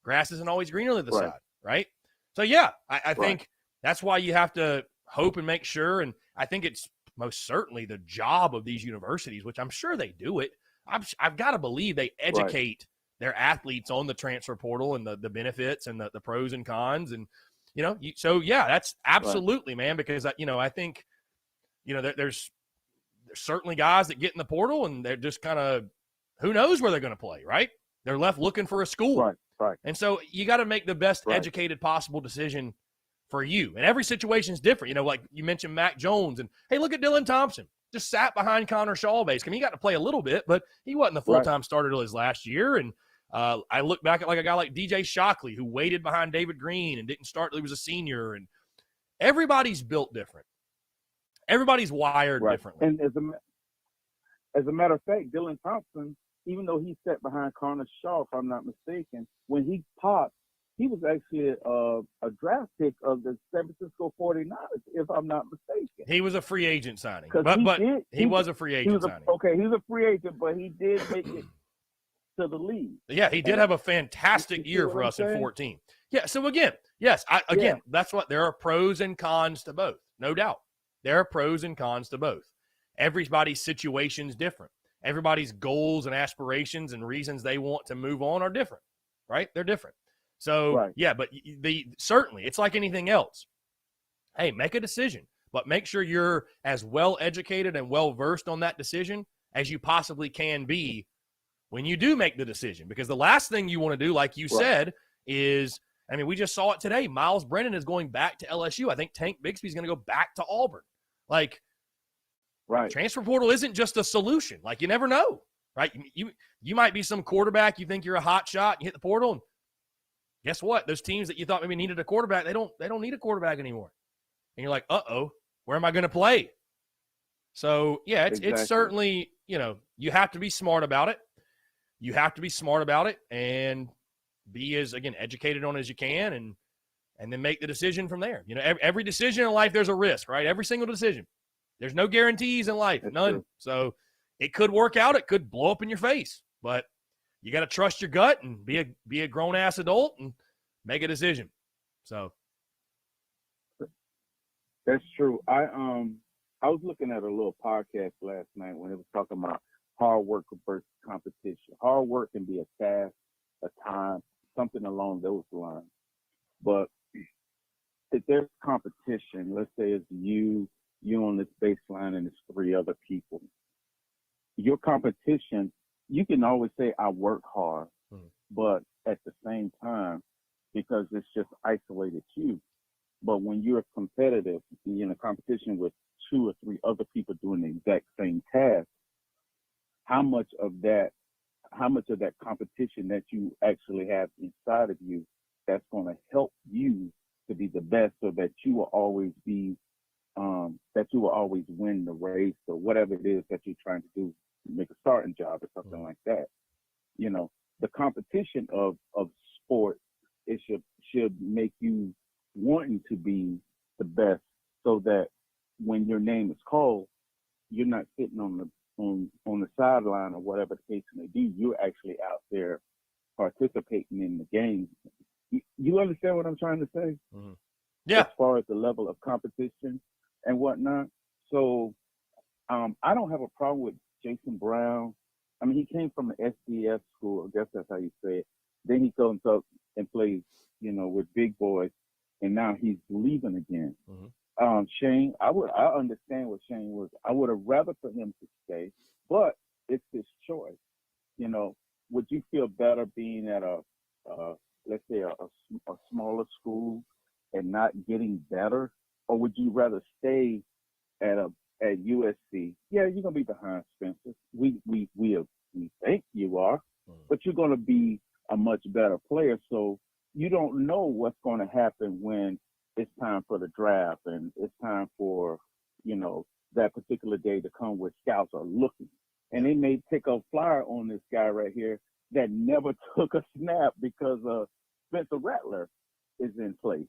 Grass isn't always green on the other side, right? So yeah, I think that's why you have to hope and make sure. And I think it's most certainly the job of these universities, which I'm sure they do it. I've got to believe they educate their athletes on the transfer portal and the benefits and the pros and cons. And, so yeah, that's absolutely, man, because, I think, there's certainly guys that get in the portal and they're just kind of, who knows where they're going to play, right? They're left looking for a school. Right. And so you got to make the best educated possible decision for you. And every situation is different. Like you mentioned Mac Jones, and hey, look at Dylan Thompson. Just sat behind Connor Shaw basically. I mean, he got to play a little bit, but he wasn't the full-time starter till his last year. And I look back at like a guy like DJ Shockley, who waited behind David Green and didn't start till he was a senior. And everybody's built different. Everybody's wired differently. And as a matter of fact, Dylan Thompson, even though he sat behind Connor Shaw, if I'm not mistaken, when he popped, he was actually a draft pick of the San Francisco 49ers, if I'm not mistaken. He was a free agent signing. But he was a free agent signing. Okay, he was a free agent, but he did make it to the league. Yeah, he did have a fantastic year for us in 14. Yeah, so again, yes, that's what, there are pros and cons to both, no doubt. There are pros and cons to both. Everybody's situation is different. Everybody's goals and aspirations and reasons they want to move on are different, right? They're different. So, yeah, but certainly it's like anything else. Hey, make a decision, but make sure you're as well educated and well versed on that decision as you possibly can be when you do make the decision. Because the last thing you want to do, like you said, is, I mean, we just saw it today. Miles Brennan is going back to LSU. I think Tank Bigsby's going to go back to Auburn. Like, transfer portal isn't just a solution. Like, you never know, right? You might be some quarterback. You think you're a hot shot. You hit the portal, and guess what? Those teams that you thought maybe needed a quarterback, they don't need a quarterback anymore. And you're like, where am I going to play? So yeah, it's certainly, you have to be smart about it. You have to be smart about it and be as, again, educated on as you can, and then make the decision from there. Every decision in life, there's a risk, right? Every single decision. There's no guarantees in life, none. True. So it could work out. It could blow up in your face, but you got to trust your gut and be a grown ass adult and make a decision. So that's true. I was looking at a little podcast last night when it was talking about hard work versus competition. Hard work can be a task, a time, something along those lines. But if there's competition, let's say it's you on this baseline and it's 3 other people. Your competition, you can always say, I work hard, but at the same time, because it's just isolated you. But when you're competitive, you're in a competition with 2 or 3 other people doing the exact same task, how much of that competition that you actually have inside of you that's going to help you to be the best, so that you will always be, that you will always win the race or whatever it is that you're trying to do, make a starting job or something like that. You know, the competition of sport, it should make you wanting to be the best, so that when your name is called, you're not sitting on the sideline or whatever the case may be. You're actually out there participating in the game. You understand what I'm trying to say? Mm-hmm. Yeah. As far as the level of competition and whatnot. So I don't have a problem with Jason Brown. I mean, he came from an SDS school. I guess that's how you say it. Then he comes up and plays, with big boys, and now he's leaving again. Mm-hmm. Shane, I understand what Shane was. I would have rather for him to stay, but it's his choice. Would you feel better being at let's say a smaller school and not getting better, or would you rather stay at USC? Yeah, you're gonna be behind Spencer. We think you are, but you're gonna be a much better player. So you don't know what's going to happen when it's time for the draft and it's time for that particular day to come where scouts are looking, and they may take a flyer on this guy right here that never took a snap because Spencer Rattler is in place.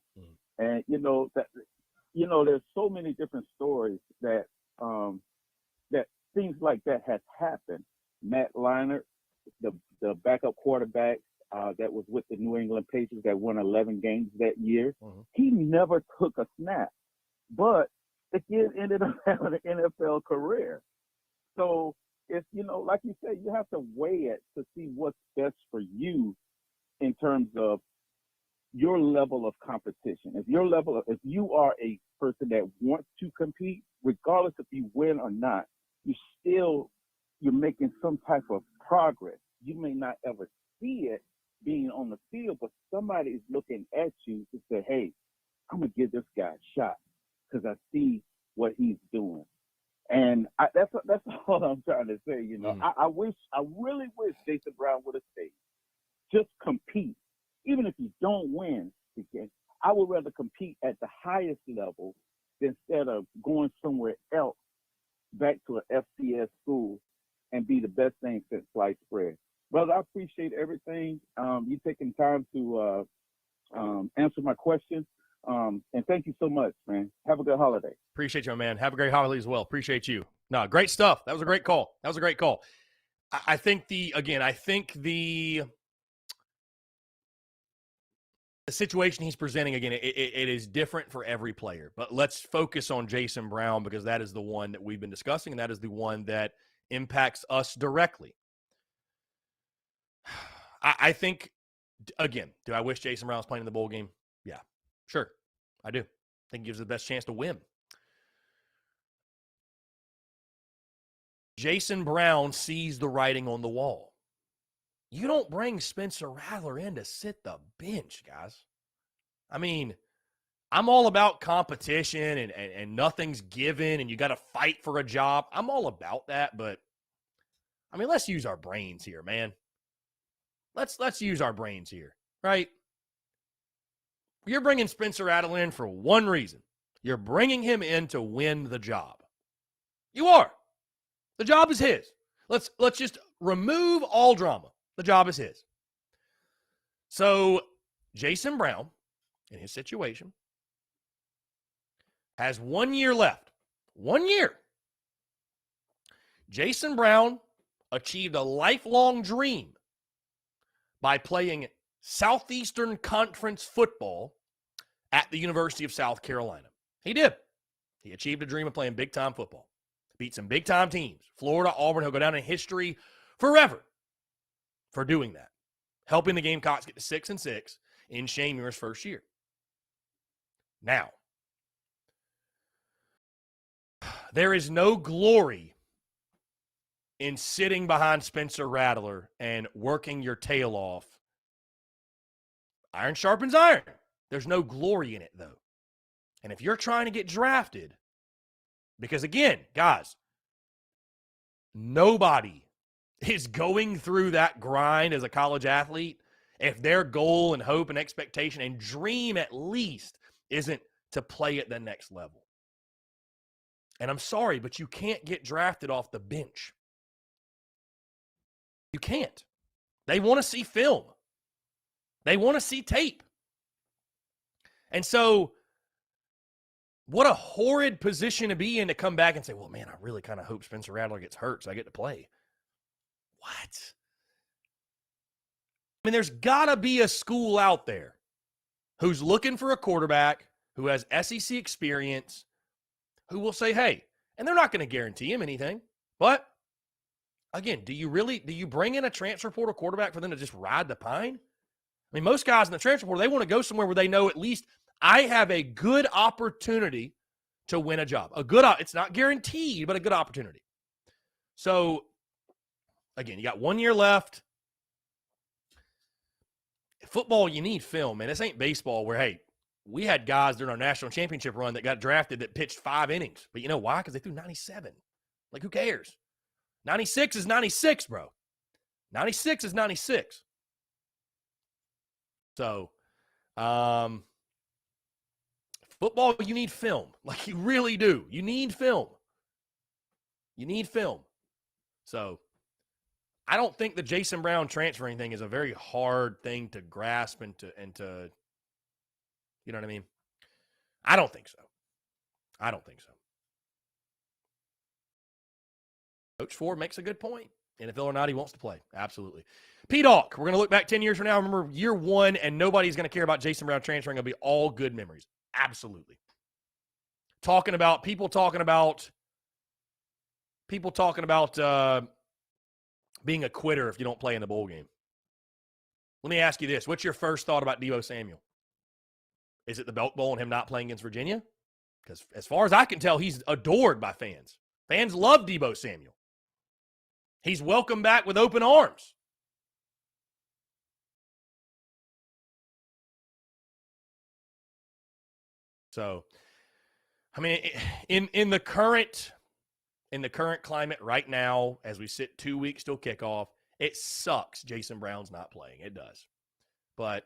And there's so many different stories that that things like that has happened. Matt Leinart, the backup quarterback that was with the New England Patriots that won 11 games that year, he never took a snap, but the kid ended up having an NFL career. So it's, like you said, you have to weigh it to see what's best for you in terms of your level of competition. If you are a person that wants to compete, regardless if you win or not, you're making some type of progress. You may not ever see it being on the field, but somebody is looking at you to say, hey, I'm going to give this guy a shot because I see what he's doing. And that's all I'm trying to say. I really wish Jason Brown would have stayed. Just compete. Even if you don't win, I would rather compete at the highest level instead of going somewhere else, back to an FCS school, and be the best thing since sliced bread. Brother, I appreciate everything. You taking time to answer my questions. And thank you so much, man. Have a good holiday. Appreciate you, man. Have a great holiday as well. Appreciate you. No, great stuff. That was a great call. I think the situation he's presenting, again, it is different for every player. But let's focus on Jason Brown because that is the one that we've been discussing, and that is the one that impacts us directly. I think, again, do I wish Jason Brown was playing in the bowl game? Yeah, sure. I do. I think he gives the best chance to win. Jason Brown sees the writing on the wall. You don't bring Spencer Rattler in to sit the bench, guys. I mean, I'm all about competition and nothing's given and you got to fight for a job. I'm all about that, but I mean, let's use our brains here, man. Let's use our brains here, right? You're bringing Spencer Rattler in for one reason. You're bringing him in to win the job. You are. The job is his. Let's just remove all drama. The job is his. So Jason Brown, in his situation, has 1 year left. 1 year. Jason Brown achieved a lifelong dream by playing Southeastern Conference football at the University of South Carolina. He did. He achieved a dream of playing big-time football. Beat some big-time teams. Florida, Auburn. He'll go down in history forever for doing that. Helping the Gamecocks get to 6-6 in Shane Muir's first year. Now, there is no glory in sitting behind Spencer Rattler and working your tail off. Iron sharpens iron. There's no glory in it, though. And if you're trying to get drafted, because again, guys, nobody is going through that grind as a college athlete if their goal and hope and expectation and dream at least isn't to play at the next level. And I'm sorry, but you can't get drafted off the bench. You can't. They want to see film. They want to see tape. And so, what a horrid position to be in to come back and say, well, man, I really kind of hope Spencer Rattler gets hurt so I get to play. What? I mean, there's got to be a school out there who's looking for a quarterback who has SEC experience, who will say, hey, and they're not going to guarantee him anything, but again, do you bring in a transfer portal quarterback for them to just ride the pine? I mean, most guys in the transfer portal, they want to go somewhere where they know at least I have a good opportunity to win a job. It's not guaranteed, but a good opportunity. So, again, you got 1 year left. Football, you need film, man. This ain't baseball where, hey, we had guys during our national championship run that got drafted that pitched 5 innings. But you know why? Because they threw 97. Like, who cares? 96 is 96, bro. 96 is 96. So, football, you need film. Like, you really do. You need film. You need film. So, I don't think the Jason Brown transferring thing is a very hard thing to grasp and to you know what I mean? I don't think so. Coach Ford makes a good point. NFL or not, he wants to play. Absolutely. P-Doc, we're going to look back 10 years from now. Remember, year one, and nobody's going to care about Jason Brown transferring. It'll be all good memories. Absolutely. People talking about being a quitter if you don't play in the bowl game. Let me ask you this. What's your first thought about Deebo Samuel? Is it the Belk Bowl and him not playing against Virginia? Because as far as I can tell, he's adored by fans. Fans love Deebo Samuel. He's welcomed back with open arms. So, I mean, in the current climate right now, as we sit 2 weeks till kickoff, it sucks Jason Brown's not playing. It does. But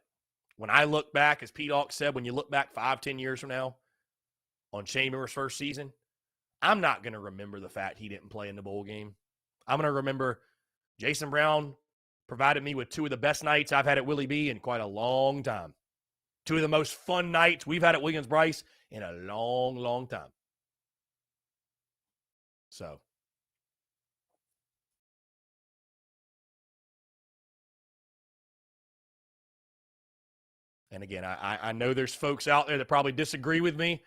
when I look back, as P-Doc said, when you look back 5-10 years from now on Shane Muir's first season, I'm not going to remember the fact he didn't play in the bowl game. I'm going to remember Jason Brown provided me with 2 of the best nights I've had at Willie B in quite a long time. 2 of the most fun nights we've had at Williams-Brice in a long, long time. So, and again, I know there's folks out there that probably disagree with me.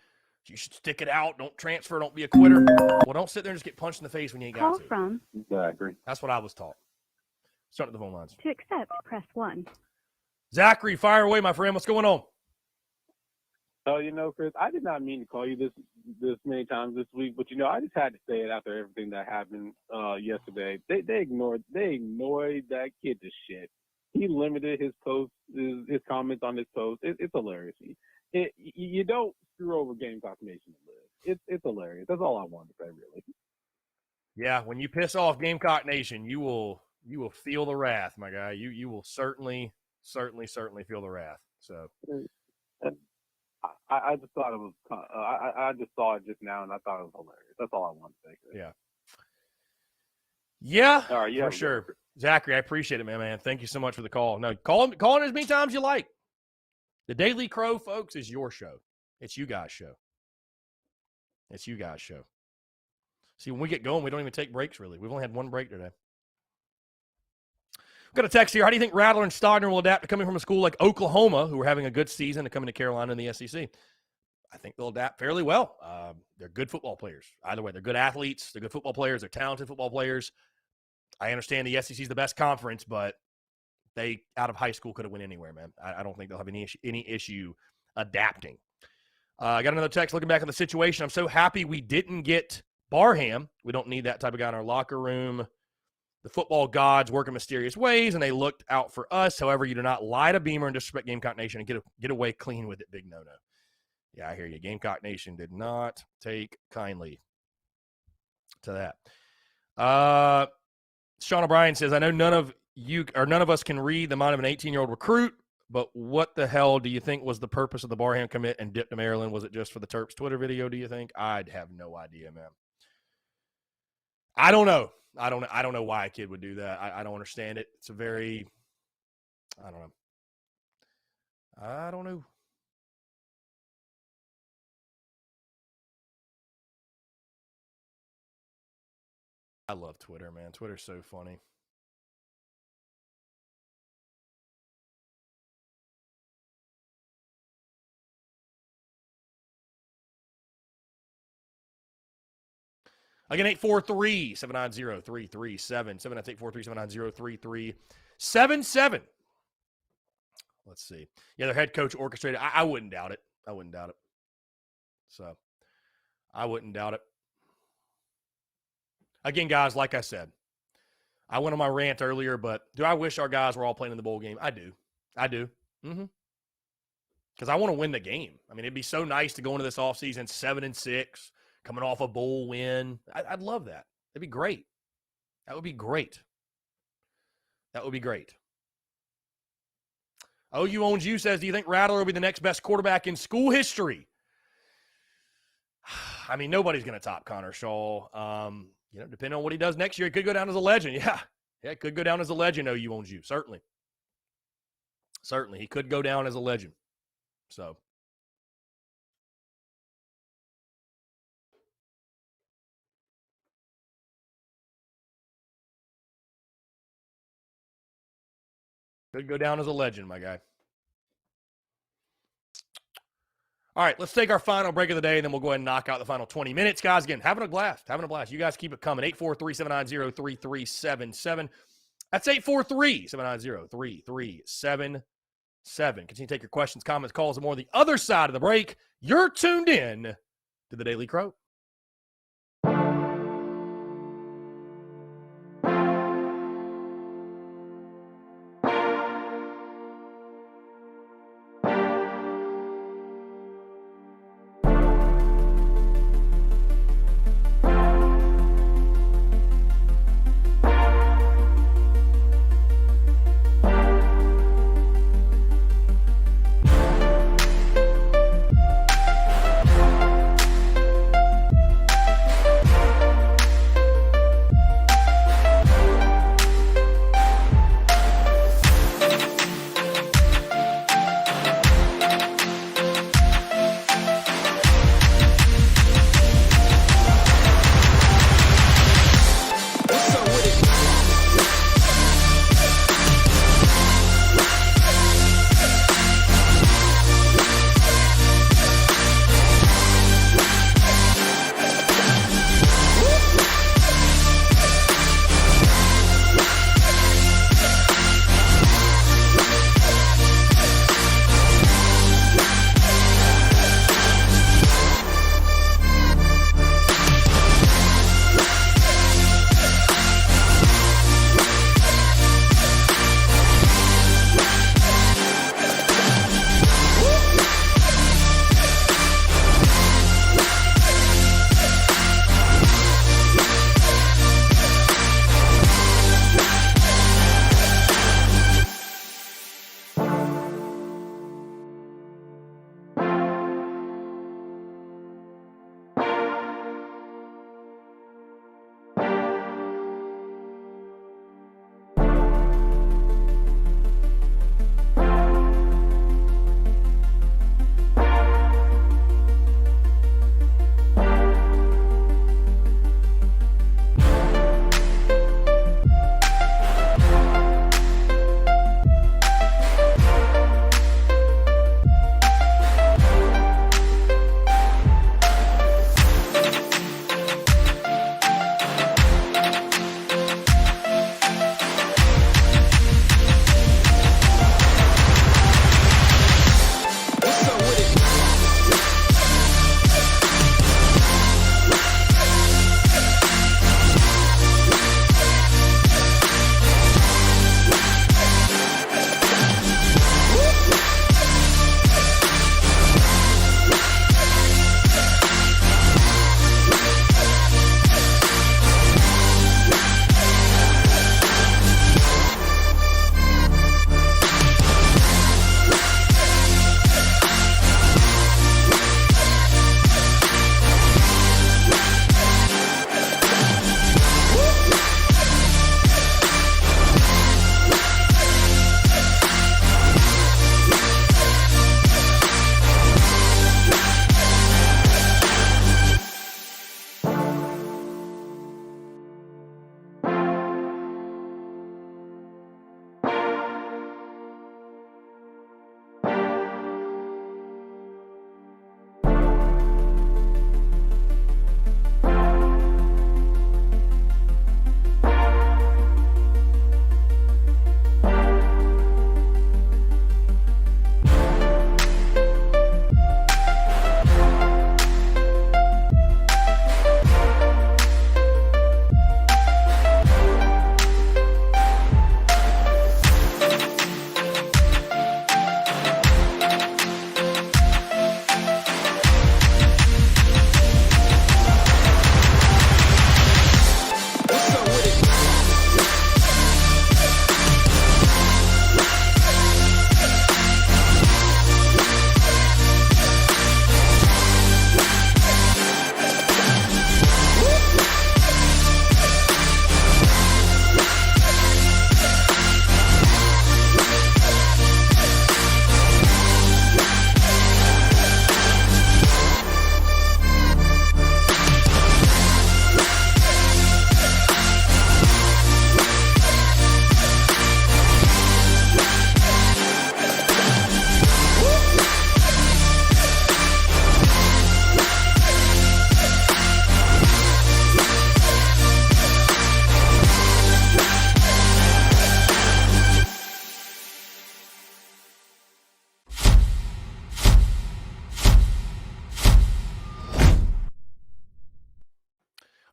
You should stick it out. Don't transfer. Don't be a quitter. Well, don't sit there and just get punched in the face when you ain't got Call to. from. Zachary. That's what I was taught. Start at the phone lines. To accept, press 1. Zachary, fire away, my friend. What's going on? Oh, Chris, I did not mean to call you this many times this week, but I just had to say it after everything that happened yesterday. They ignored that kid to shit. He limited his post, his comments on his post. It's hilarious. You don't screw over Gamecock Nation to live. It's hilarious. That's all I wanted to say, really. Yeah, when you piss off Gamecock Nation, you will feel the wrath, my guy. You will certainly feel the wrath. So. I just thought it was. I just saw it just now, and I thought it was hilarious. That's all I wanted to say. Chris. Yeah, all right, for sure. Zachary, I appreciate it, man. Thank you so much for the call. No, call in as many times as you like. The Daily Crow, folks, is your show. It's you guys' show. See, when we get going, we don't even take breaks, really. We've only had one break today. We've got a text here. How do you think Rattler and Stodner will adapt to coming from a school like Oklahoma, who are having a good season, to coming to Carolina in the SEC? I think they'll adapt fairly well. They're good football players. Either way, they're good athletes. They're good football players. They're talented football players. I understand the SEC is the best conference, but they, out of high school, could have went anywhere, man. I don't think they'll have any issue adapting. I got another text looking back at the situation. I'm so happy we didn't get Barham. We don't need that type of guy in our locker room. The football gods work in mysterious ways, and they looked out for us. However, you do not lie to Beamer and disrespect Gamecock Nation and get away clean with it. Big no-no. Yeah, I hear you. Gamecock Nation did not take kindly to that. Sean O'Brien says, I know none of us can read the mind of an 18-year-old recruit, but what the hell do you think was the purpose of the Barham commit and dip to Maryland? Was it just for the Terps Twitter video, do you think? I'd have no idea, man. I don't know. I don't know why a kid would do that. I don't understand it. It's a very, I don't know. I love Twitter, man. Twitter's so funny. Again, 843-790-3377. 843-790-3377. Let's see. Yeah, their head coach orchestrated. I wouldn't doubt it. So, I wouldn't doubt it. Again, guys, like I said, I went on my rant earlier, but do I wish our guys were all playing in the bowl game? I do. Because I want to win the game. I mean, it'd be so nice to go into this offseason 7-6, coming off a bowl win. I'd love that. It'd be great. That would be great. OU Owns You says, do you think Rattler will be the next best quarterback in school history? I mean, nobody's going to top Connor Shaw. Depending on what he does next year, it could go down as a legend. Yeah, it could go down as a legend, OU Owns You. Certainly. He could go down as a legend. So. Could go down as a legend, my guy. All right, let's take our final break of the day, and then we'll go ahead and knock out the final 20 minutes. Guys, again, having a blast. You guys keep it coming. 843-790-3377. That's 843-790-3377. Continue to take your questions, comments, calls, and more on the other side of the break. You're tuned in to the Daily Crow.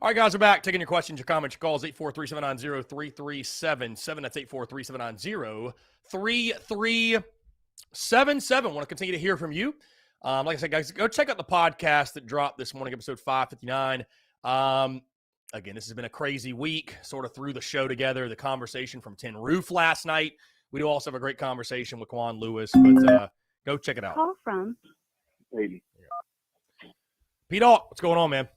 All right, guys, we're back. Taking your questions, your comments, your calls, 843-790-3377. That's 843-790-3377. Want to continue to hear from you. Like I said, guys, go check out the podcast that dropped this morning, episode 559. Again, this has been a crazy week, sort of threw the show together, the conversation from Tin Roof last night. We do also have a great conversation with Quan Lewis, but go check it out. Call from Baby. P-Dawg, what's going on, man?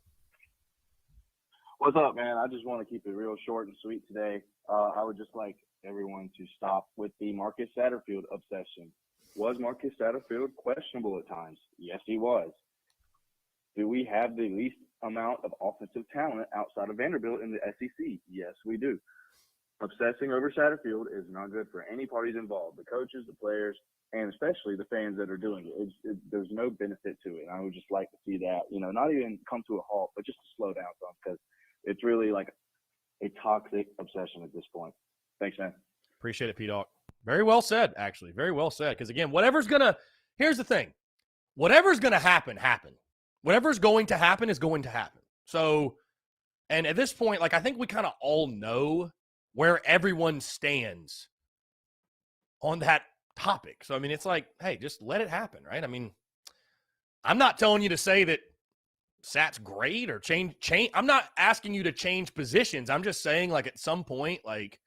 What's up, man? I just want to keep it real short and sweet today. I would just like everyone to stop with the Marcus Satterfield obsession. Was Marcus Satterfield questionable at times? Yes, he was. Do we have the least amount of offensive talent outside of Vanderbilt in the SEC? Yes, we do. Obsessing over Satterfield is not good for any parties involved, the coaches, the players, and especially the fans that are doing it. There's no benefit to it. And I would just like to see that, not even come to a halt, but just to slow down some, because it's really like a toxic obsession at this point. Thanks, man. Appreciate it, P-Dawg. Very well said, actually. Very well said. Because, again, here's the thing. Whatever's going to happen, happen. Whatever's going to happen is going to happen. So, and at this point, I think we kind of all know where everyone stands on that topic. So, it's like, hey, just let it happen, right? I'm not telling you to say that Sat's great or change. I'm not asking you to change positions. I'm just saying, at some point, God,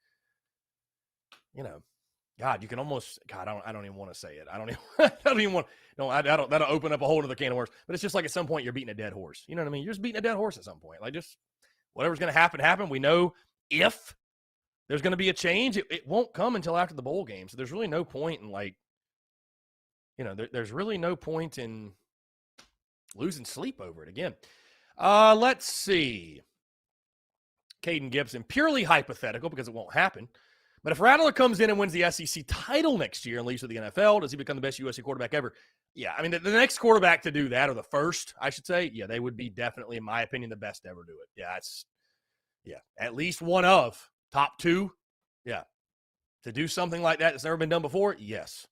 you can almost, God, I don't even want to say it. I don't even want, no, that'll open up a whole other can of worms. But it's just at some point you're beating a dead horse. You know what I mean? You're just beating a dead horse at some point. Just whatever's going to happen. We know if there's going to be a change, it won't come until after the bowl game. So there's really no point in there's really no point in losing sleep over it again. Let's see. Caden Gibson, purely hypothetical because it won't happen. But if Rattler comes in and wins the SEC title next year and leaves to the NFL, does he become the best USC quarterback ever? Yeah, the next quarterback to do that, or the first, I should say, yeah, they would be definitely, in my opinion, the best to ever do it. Yeah, at least one of top two. Yeah, to do something like that that's never been done before. Yes.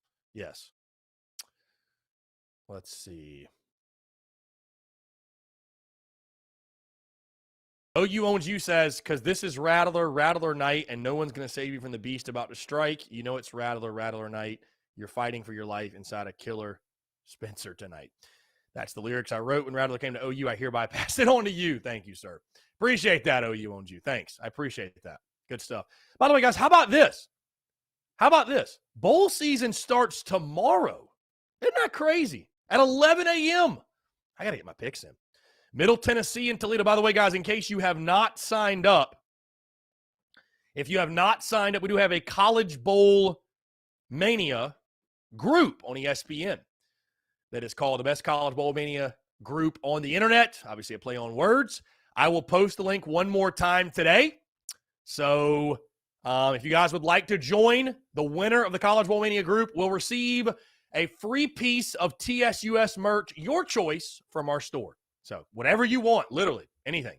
Let's see. OU Owns You says, because this is Rattler night, and no one's going to save you from the beast about to strike. It's Rattler night. You're fighting for your life inside a killer Spencer tonight. That's the lyrics I wrote when Rattler came to OU. I hereby pass it on to you. Thank you, sir. Appreciate that, OU Owns You. Thanks. I appreciate that. Good stuff. By the way, guys, how about this? Bowl season starts tomorrow. Isn't that crazy? At 11 a.m. I got to get my picks in. Middle Tennessee and Toledo. By the way, guys, in case you have not signed up, we do have a College Bowl Mania group on ESPN that is called the Best College Bowl Mania group on the internet. Obviously, a play on words. I will post the link one more time today. So if you guys would like to join, the winner of the College Bowl Mania group will receive a free piece of TSUS merch, your choice, from our store. So whatever you want, literally anything.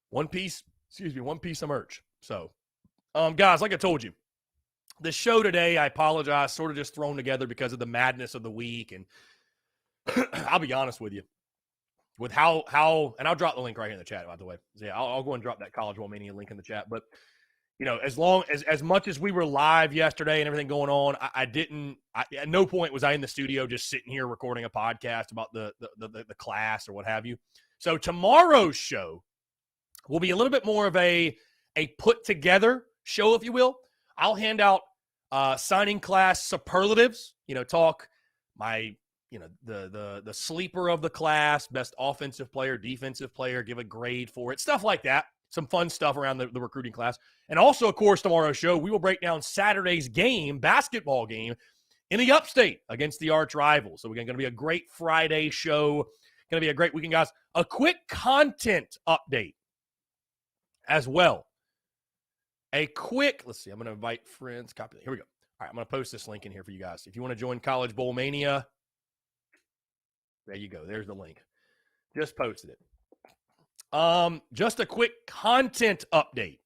One piece of merch. So, guys, like I told you, the show today, I apologize, sort of just thrown together because of the madness of the week. And I'll be honest with you, with how, and I'll drop the link right here in the chat, by the way. So yeah, I'll go and drop that College Bowl Mania link in the chat. But, as much as we were live yesterday and everything going on, at no point was I in the studio just sitting here recording a podcast about the class or what have you. So tomorrow's show will be a little bit more of a put together show, if you will. I'll hand out signing class superlatives, talk my, the sleeper of the class, best offensive player, defensive player, give a grade for it, stuff like that. Some fun stuff around the recruiting class. And also, of course, tomorrow's show, we will break down Saturday's basketball game in the upstate against the arch rival. So we're going to be a great Friday show. Going to be a great weekend, guys. A quick content update as well. Let's see, I'm going to invite friends. Copy that. Here we go. All right, I'm going to post this link in here for you guys. If you want to join College Bowl Mania, there you go. There's the link. Just posted it. Just a quick content update.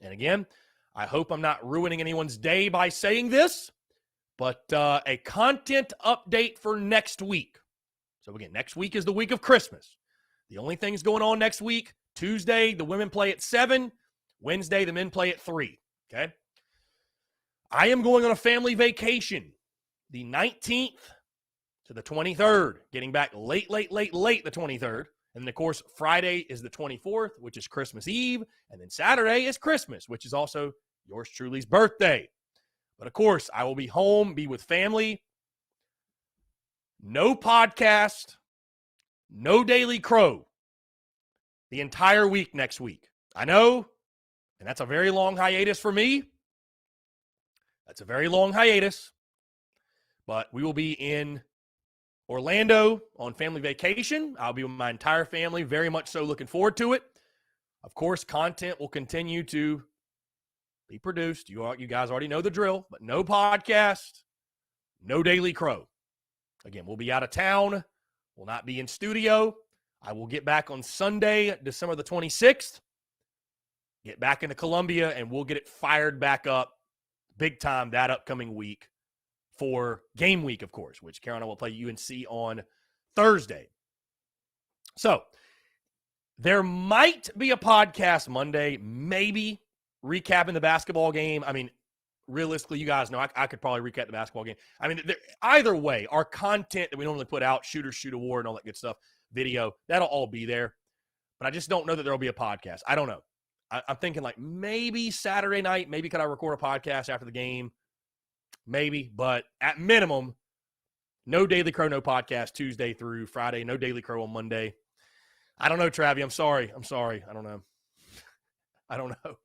And again, I hope I'm not ruining anyone's day by saying this, but a content update for next week. So again, next week is the week of Christmas. The only things going on next week, Tuesday, the women play at 7. Wednesday, the men play at 3. Okay? I am going on a family vacation the 19th to the 23rd, getting back late the 23rd. And then, of course, Friday is the 24th, which is Christmas Eve. And then Saturday is Christmas, which is also yours truly's birthday. But, of course, I will be home, be with family. No podcast, no Daily Crow the entire week next week. I know, and that's a very long hiatus for me. That's a very long hiatus. But we will be in Orlando on family vacation. I'll be with my entire family, very much so looking forward to it. Of course, content will continue to be produced. You guys already know the drill, but no podcast, no Daily Crow. Again, we'll be out of town. We'll not be in studio. I will get back on Sunday, December the 26th. Get back into Columbia, and we'll get it fired back up big time that upcoming week for game week, of course, which Carolina will play UNC on Thursday. So there might be a podcast Monday, maybe recapping the basketball game. I mean, realistically, you guys know I could probably recap the basketball game. I mean, either way, our content that we normally put out, Shooters Shoot Award and all that good stuff, video, that'll all be there. But I just don't know that there will be a podcast. I don't know. I'm thinking like maybe Saturday night, maybe could I record a podcast after the game? Maybe, but at minimum, no Daily Crow, no podcast Tuesday through Friday, no Daily Crow on Monday. I don't know, Travi. I'm sorry. I don't know.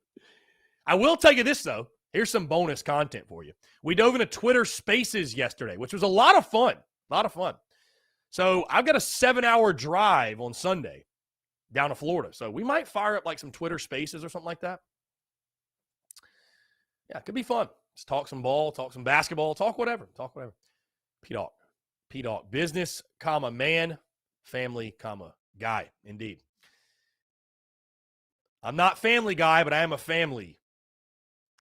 I will tell you this, though. Here's some bonus content for you. We dove into Twitter Spaces yesterday, which was a lot of fun. So I've got a 7-hour drive on Sunday down to Florida. So we might fire up like some Twitter Spaces or something like that. Yeah, it could be fun. Just talk some ball, talk some basketball, talk whatever. P-Dawg. Business, man, family, guy. Indeed. I'm not family guy, but I am a family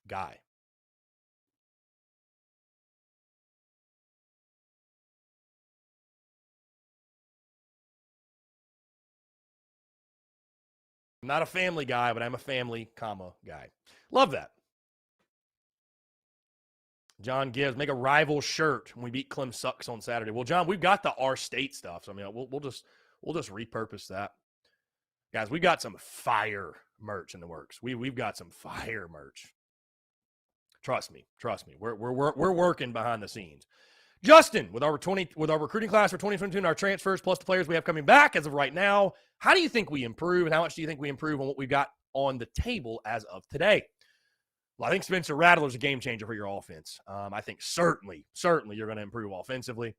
guy. I'm not a family guy, but I'm a family, guy. Love that. John Gibbs, make a rival shirt when we beat Clem Sucks on Saturday. Well, John, we've got the R State stuff, so I mean, we'll just repurpose that. Guys, we got some fire merch in the works. We've got some fire merch. Trust me. We're working behind the scenes. Justin, with our recruiting class for 2022 and our transfers plus the players we have coming back as of right now, how do you think we improve, and how much do you think we improve on what we've got on the table as of today? Well, I think Spencer Rattler's a game changer for your offense. I think certainly you're going to improve offensively.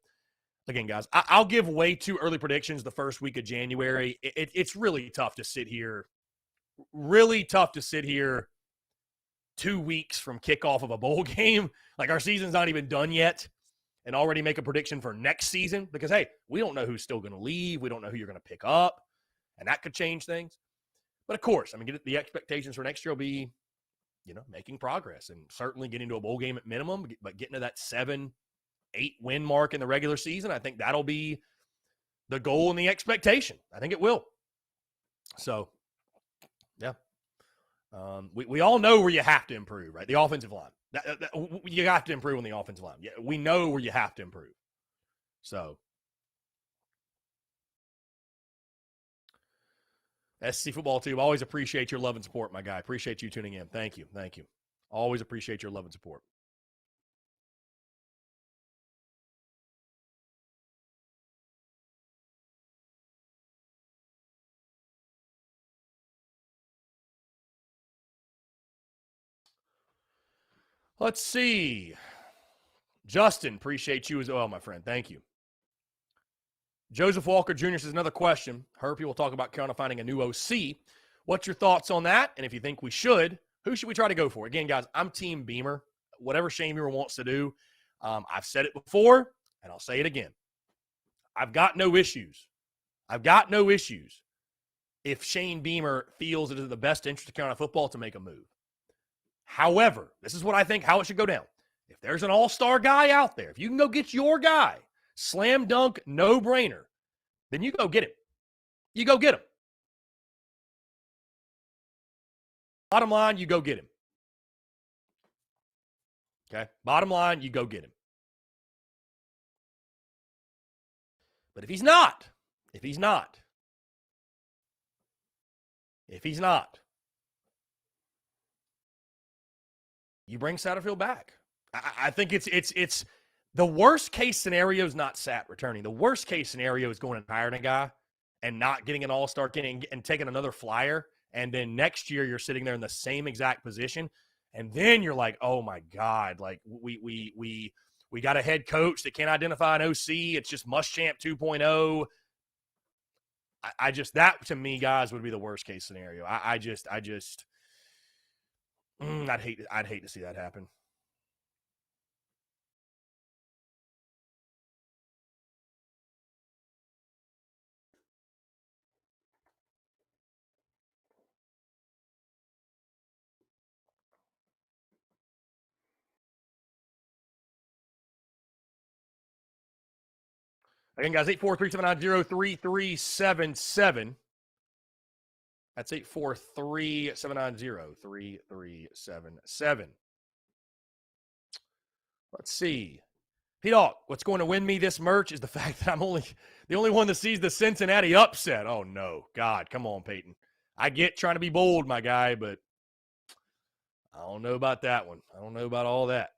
Again, guys, I'll give way too early predictions the first week of January. It's really tough to sit here. 2 weeks from kickoff of a bowl game. Like, our season's not even done yet, and already make a prediction for next season because, hey, we don't know who's still going to leave. We don't know who you're going to pick up, and that could change things. But, of course, I mean, the expectations for next year will be, making progress and certainly getting to a bowl game at minimum, but getting to that 7-8 win mark in the regular season. I think that'll be the goal and the expectation. I think it will. So, yeah. We all know where you have to improve, right? The offensive line. You have to improve on the offensive line. Yeah, we know where you have to improve. So, SC Football Tube, always appreciate your love and support, my guy. Appreciate you tuning in. Thank you. Always appreciate your love and support. Let's see. Justin, appreciate you as well, my friend. Thank you. Joseph Walker Jr. says another question. Heard people talk about Carolina finding a new OC. What's your thoughts on that? And if you think we should, who should we try to go for? Again, guys, I'm Team Beamer. Whatever Shane Beamer wants to do. I've said it before, and I'll say it again. I've got no issues. If Shane Beamer feels it is in the best interest of Carolina football to make a move. However, this is what I think how it should go down. If there's an all-star guy out there, if you can go get your guy, slam dunk, no-brainer, then you go get him. Bottom line, you go get him. Okay? Bottom line, you go get him. But if he's not, you bring Satterfield back. I think it's the worst case scenario is not Sat returning. The worst case scenario is going and hiring a guy and not getting an all-star and taking another flyer. And then next year you're sitting there in the same exact position. And then you're like, oh my God, like we got a head coach that can't identify an OC. It's just Muschamp 2.0. I just, that to me, guys, would be the worst case scenario. I'd hate to see that happen. Again, guys, 843-790-3377. That's 843-790-3377. Let's see. P-Dog, what's going to win me this merch is the fact that I'm the only one that sees the Cincinnati upset. Oh, no. God, come on, Peyton. I get trying to be bold, my guy, but I don't know about that one. I don't know about all that.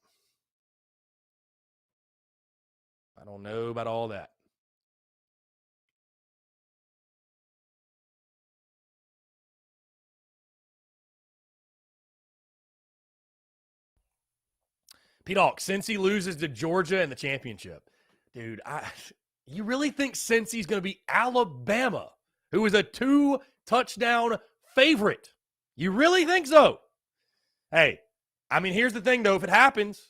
P-Dog, Cincy loses to Georgia in the championship. Dude, you really think Cincy's going to be Alabama, who is a 2-touchdown favorite? You really think so? Hey, I mean, here's the thing, though. If it happens,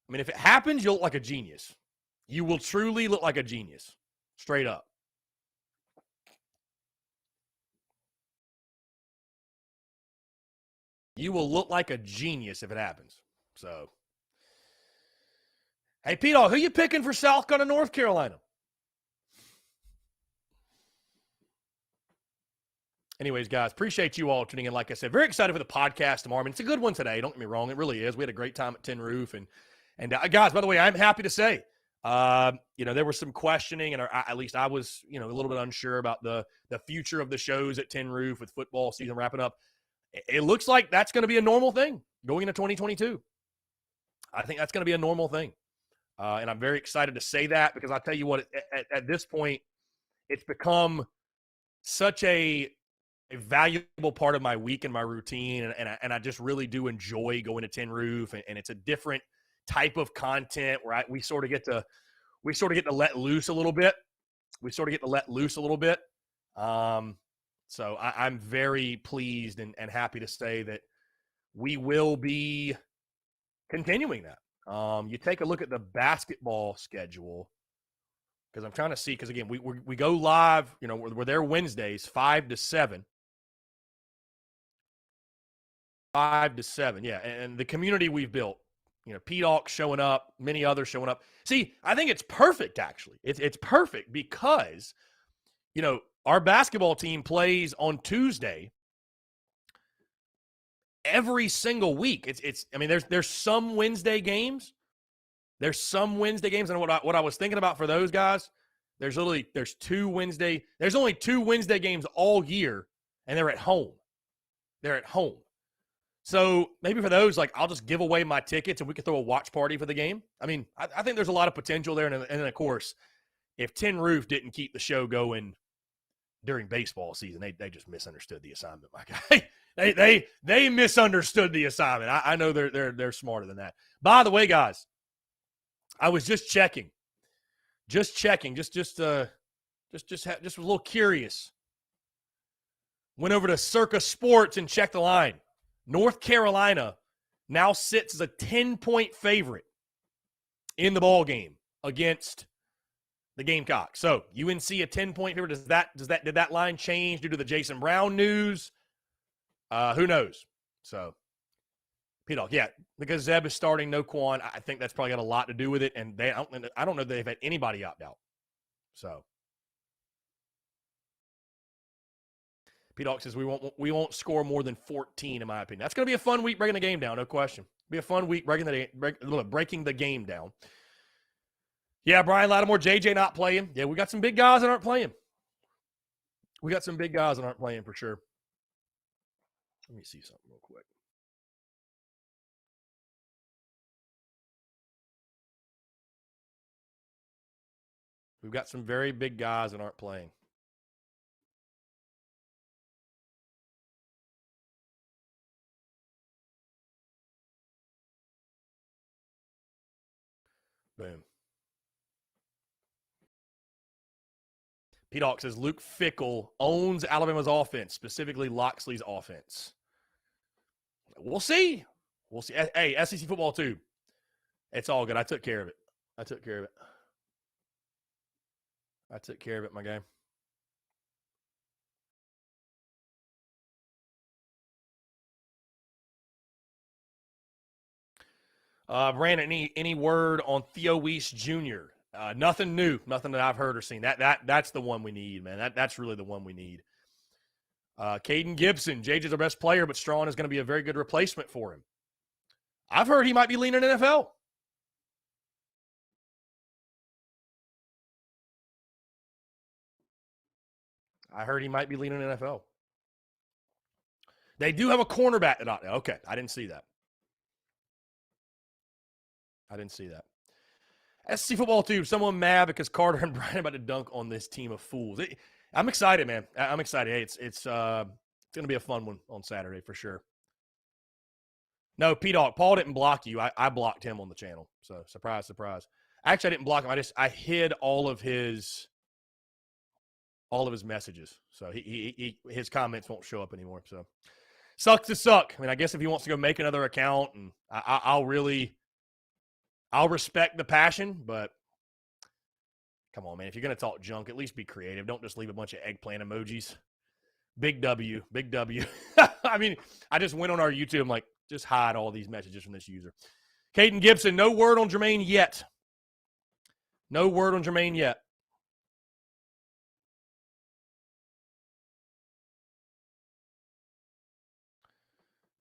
you look like a genius. You will truly look like a genius. Straight up. You will look like a genius if it happens. So, hey, P-Dog, who you picking for South Carolina, North Carolina? Anyways, guys, appreciate you all tuning in. Like I said, very excited for the podcast tomorrow. I mean, it's a good one today. Don't get me wrong. It really is. We had a great time at Tin Roof. And guys, by the way, I'm happy to say, there was some questioning, and at least I was, a little bit unsure about the future of the shows at Tin Roof with football season wrapping up. It looks like that's going to be a normal thing going into 2022. I think that's going to be a normal thing. And I'm very excited to say that because I'll tell you what, at this point, it's become such a valuable part of my week and my routine. And I just really do enjoy going to Tin Roof. And it's a different type of content where we sort of get to let loose a little bit. So I'm very pleased and happy to say that we will be continuing that. You take a look at the basketball schedule because I'm trying to see, because again, we go live, we're there Wednesdays, 5 to 7. 5 to 7, yeah. And the community we've built, P-Doc showing up, many others showing up. See, I think it's perfect, actually. It's perfect because, our basketball team plays on Tuesday every single week. There's some Wednesday games. And what I was thinking about for those guys, there's only 2 Wednesday games all year, and they're at home. So maybe for those, I'll just give away my tickets and we could throw a watch party for the game. I think there's a lot of potential there. And then, of course, if Tin Roof didn't keep the show going during baseball season, they just misunderstood the assignment, my guy. They misunderstood the assignment. I know they're smarter than that. By the way, guys, I was just checking, just a little curious. Went over to Circa Sports and checked the line. North Carolina now sits as a 10-point favorite in the ball game against the Gamecocks. So UNC a 10-point favorite. Did that line change due to the Jason Brown news? Who knows? So, P-Dog, yeah, because Zeb is starting, no Quan. I think that's probably got a lot to do with it. And I don't know that they've had anybody opt out. So, P-Dog says we won't score more than 14, in my opinion. That's going to be a fun week breaking the game down, no question. Be a fun week breaking the game down. Yeah, Brian Lattimore, JJ not playing. Yeah, we got some big guys that aren't playing. We got some big guys that aren't playing for sure. Let me see something real quick. We've got some very big guys that aren't playing. Boom. P-Doc says Luke Fickell owns Alabama's offense, specifically Loxley's offense. We'll see. We'll see. Hey, SEC football too. It's all good. I took care of it. I took care of it, my guy. Brandon, any word on Theo Weiss Jr.? Nothing new, nothing that I've heard or seen. That's the one we need, man. That's really the one we need. Caden Gibson, JJ's our best player, but Strawn is going to be a very good replacement for him. I've heard he might be leaning NFL. I heard he might be leaning NFL. They do have a cornerback that okay, I didn't see that. SC football too. Someone mad because Carter and Brian about to dunk on this team of fools. I'm excited, man. I'm excited. Hey, it's going to be a fun one on Saturday for sure. No, P-Dog, Paul didn't block you. I blocked him on the channel. So surprise, surprise. Actually, I didn't block him. I hid all of his messages. So his comments won't show up anymore. So sucks to suck. I mean, I guess if he wants to go make another account, and I'll respect the passion, but come on, man. If you're going to talk junk, at least be creative. Don't just leave a bunch of eggplant emojis. Big W. I mean, I just went on our YouTube. I'm like, just hide all these messages from this user. Caden Gibson, no word on Jermaine yet. No word on Jermaine yet.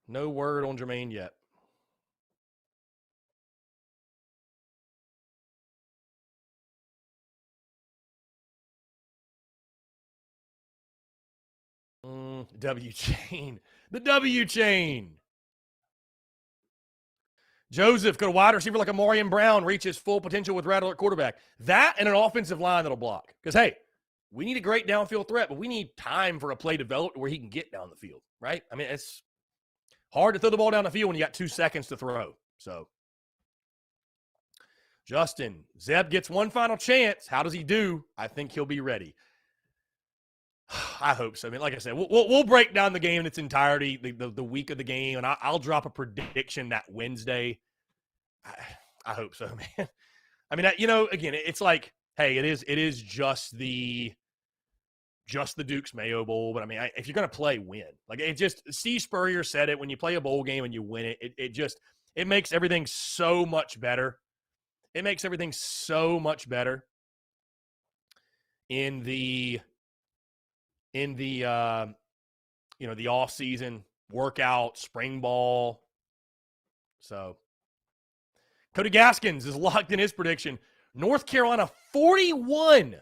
No word on Jermaine yet. W chain. The W chain. Joseph, could a wide receiver like Amarian Brown reach his full potential with Rattler at quarterback? That and an offensive line that'll block. Because, hey, we need a great downfield threat, but we need time for a play developed where he can get down the field, right? I mean, it's hard to throw the ball down the field when you got 2 seconds to throw. So, Justin, Zeb gets one final chance. How does he do? I think he'll be ready. I hope so. I mean, like I said, we'll break down the game in its entirety, the week of the game, and I'll drop a prediction that Wednesday. I hope so, man. I mean, again, it's like, hey, it is just the Duke's Mayo Bowl, but I mean, if you're gonna play, win. Like, it just, Steve Spurrier said it, when you play a bowl game and you win it makes everything so much better. It makes everything so much better in the the off season, workout, spring ball. So Cody Gaskins is locked in his prediction. North Carolina 41,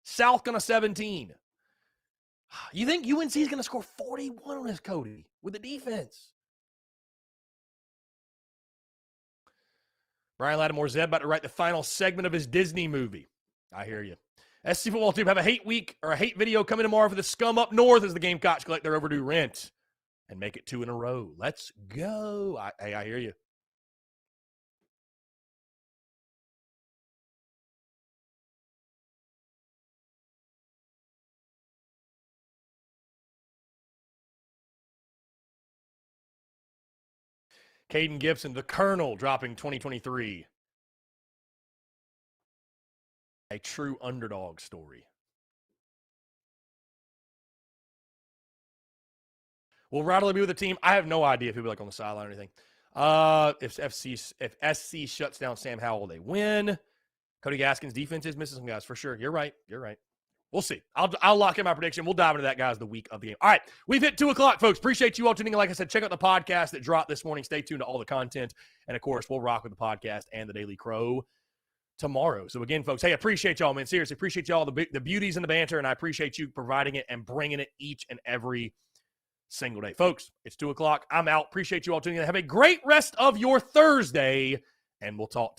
South Carolina 17. You think UNC is going to score 41 on this, Cody, with the defense? Brian Lattimore, Zeb about to write the final segment of his Disney movie. I hear you. SC Football Team have a hate week or a hate video coming tomorrow for the scum up north as the Gamecocks collect their overdue rent and make it 2 in a row. Let's go. I hear you. Caden Gibson, the Colonel, dropping 2023. A true underdog story. Will Rattler be with the team? I have no idea if he'll be like on the sideline or anything. If SC shuts down Sam Howell, they win. Cody Gaskins' defense is missing some guys for sure. You're right. We'll see. I'll lock in my prediction. We'll dive into that, guys, the week of the game. All right, we've hit 2 o'clock, folks. Appreciate you all tuning in. Like I said, check out the podcast that dropped this morning. Stay tuned to all the content. And, of course, we'll rock with the podcast and the Daily Crow tomorrow. So, again, folks, hey, appreciate y'all, man. Seriously, appreciate y'all, the beauties and the banter, and I appreciate you providing it and bringing it each and every single day. Folks, it's 2 o'clock. I'm out. Appreciate you all tuning in. Have a great rest of your Thursday, and we'll talk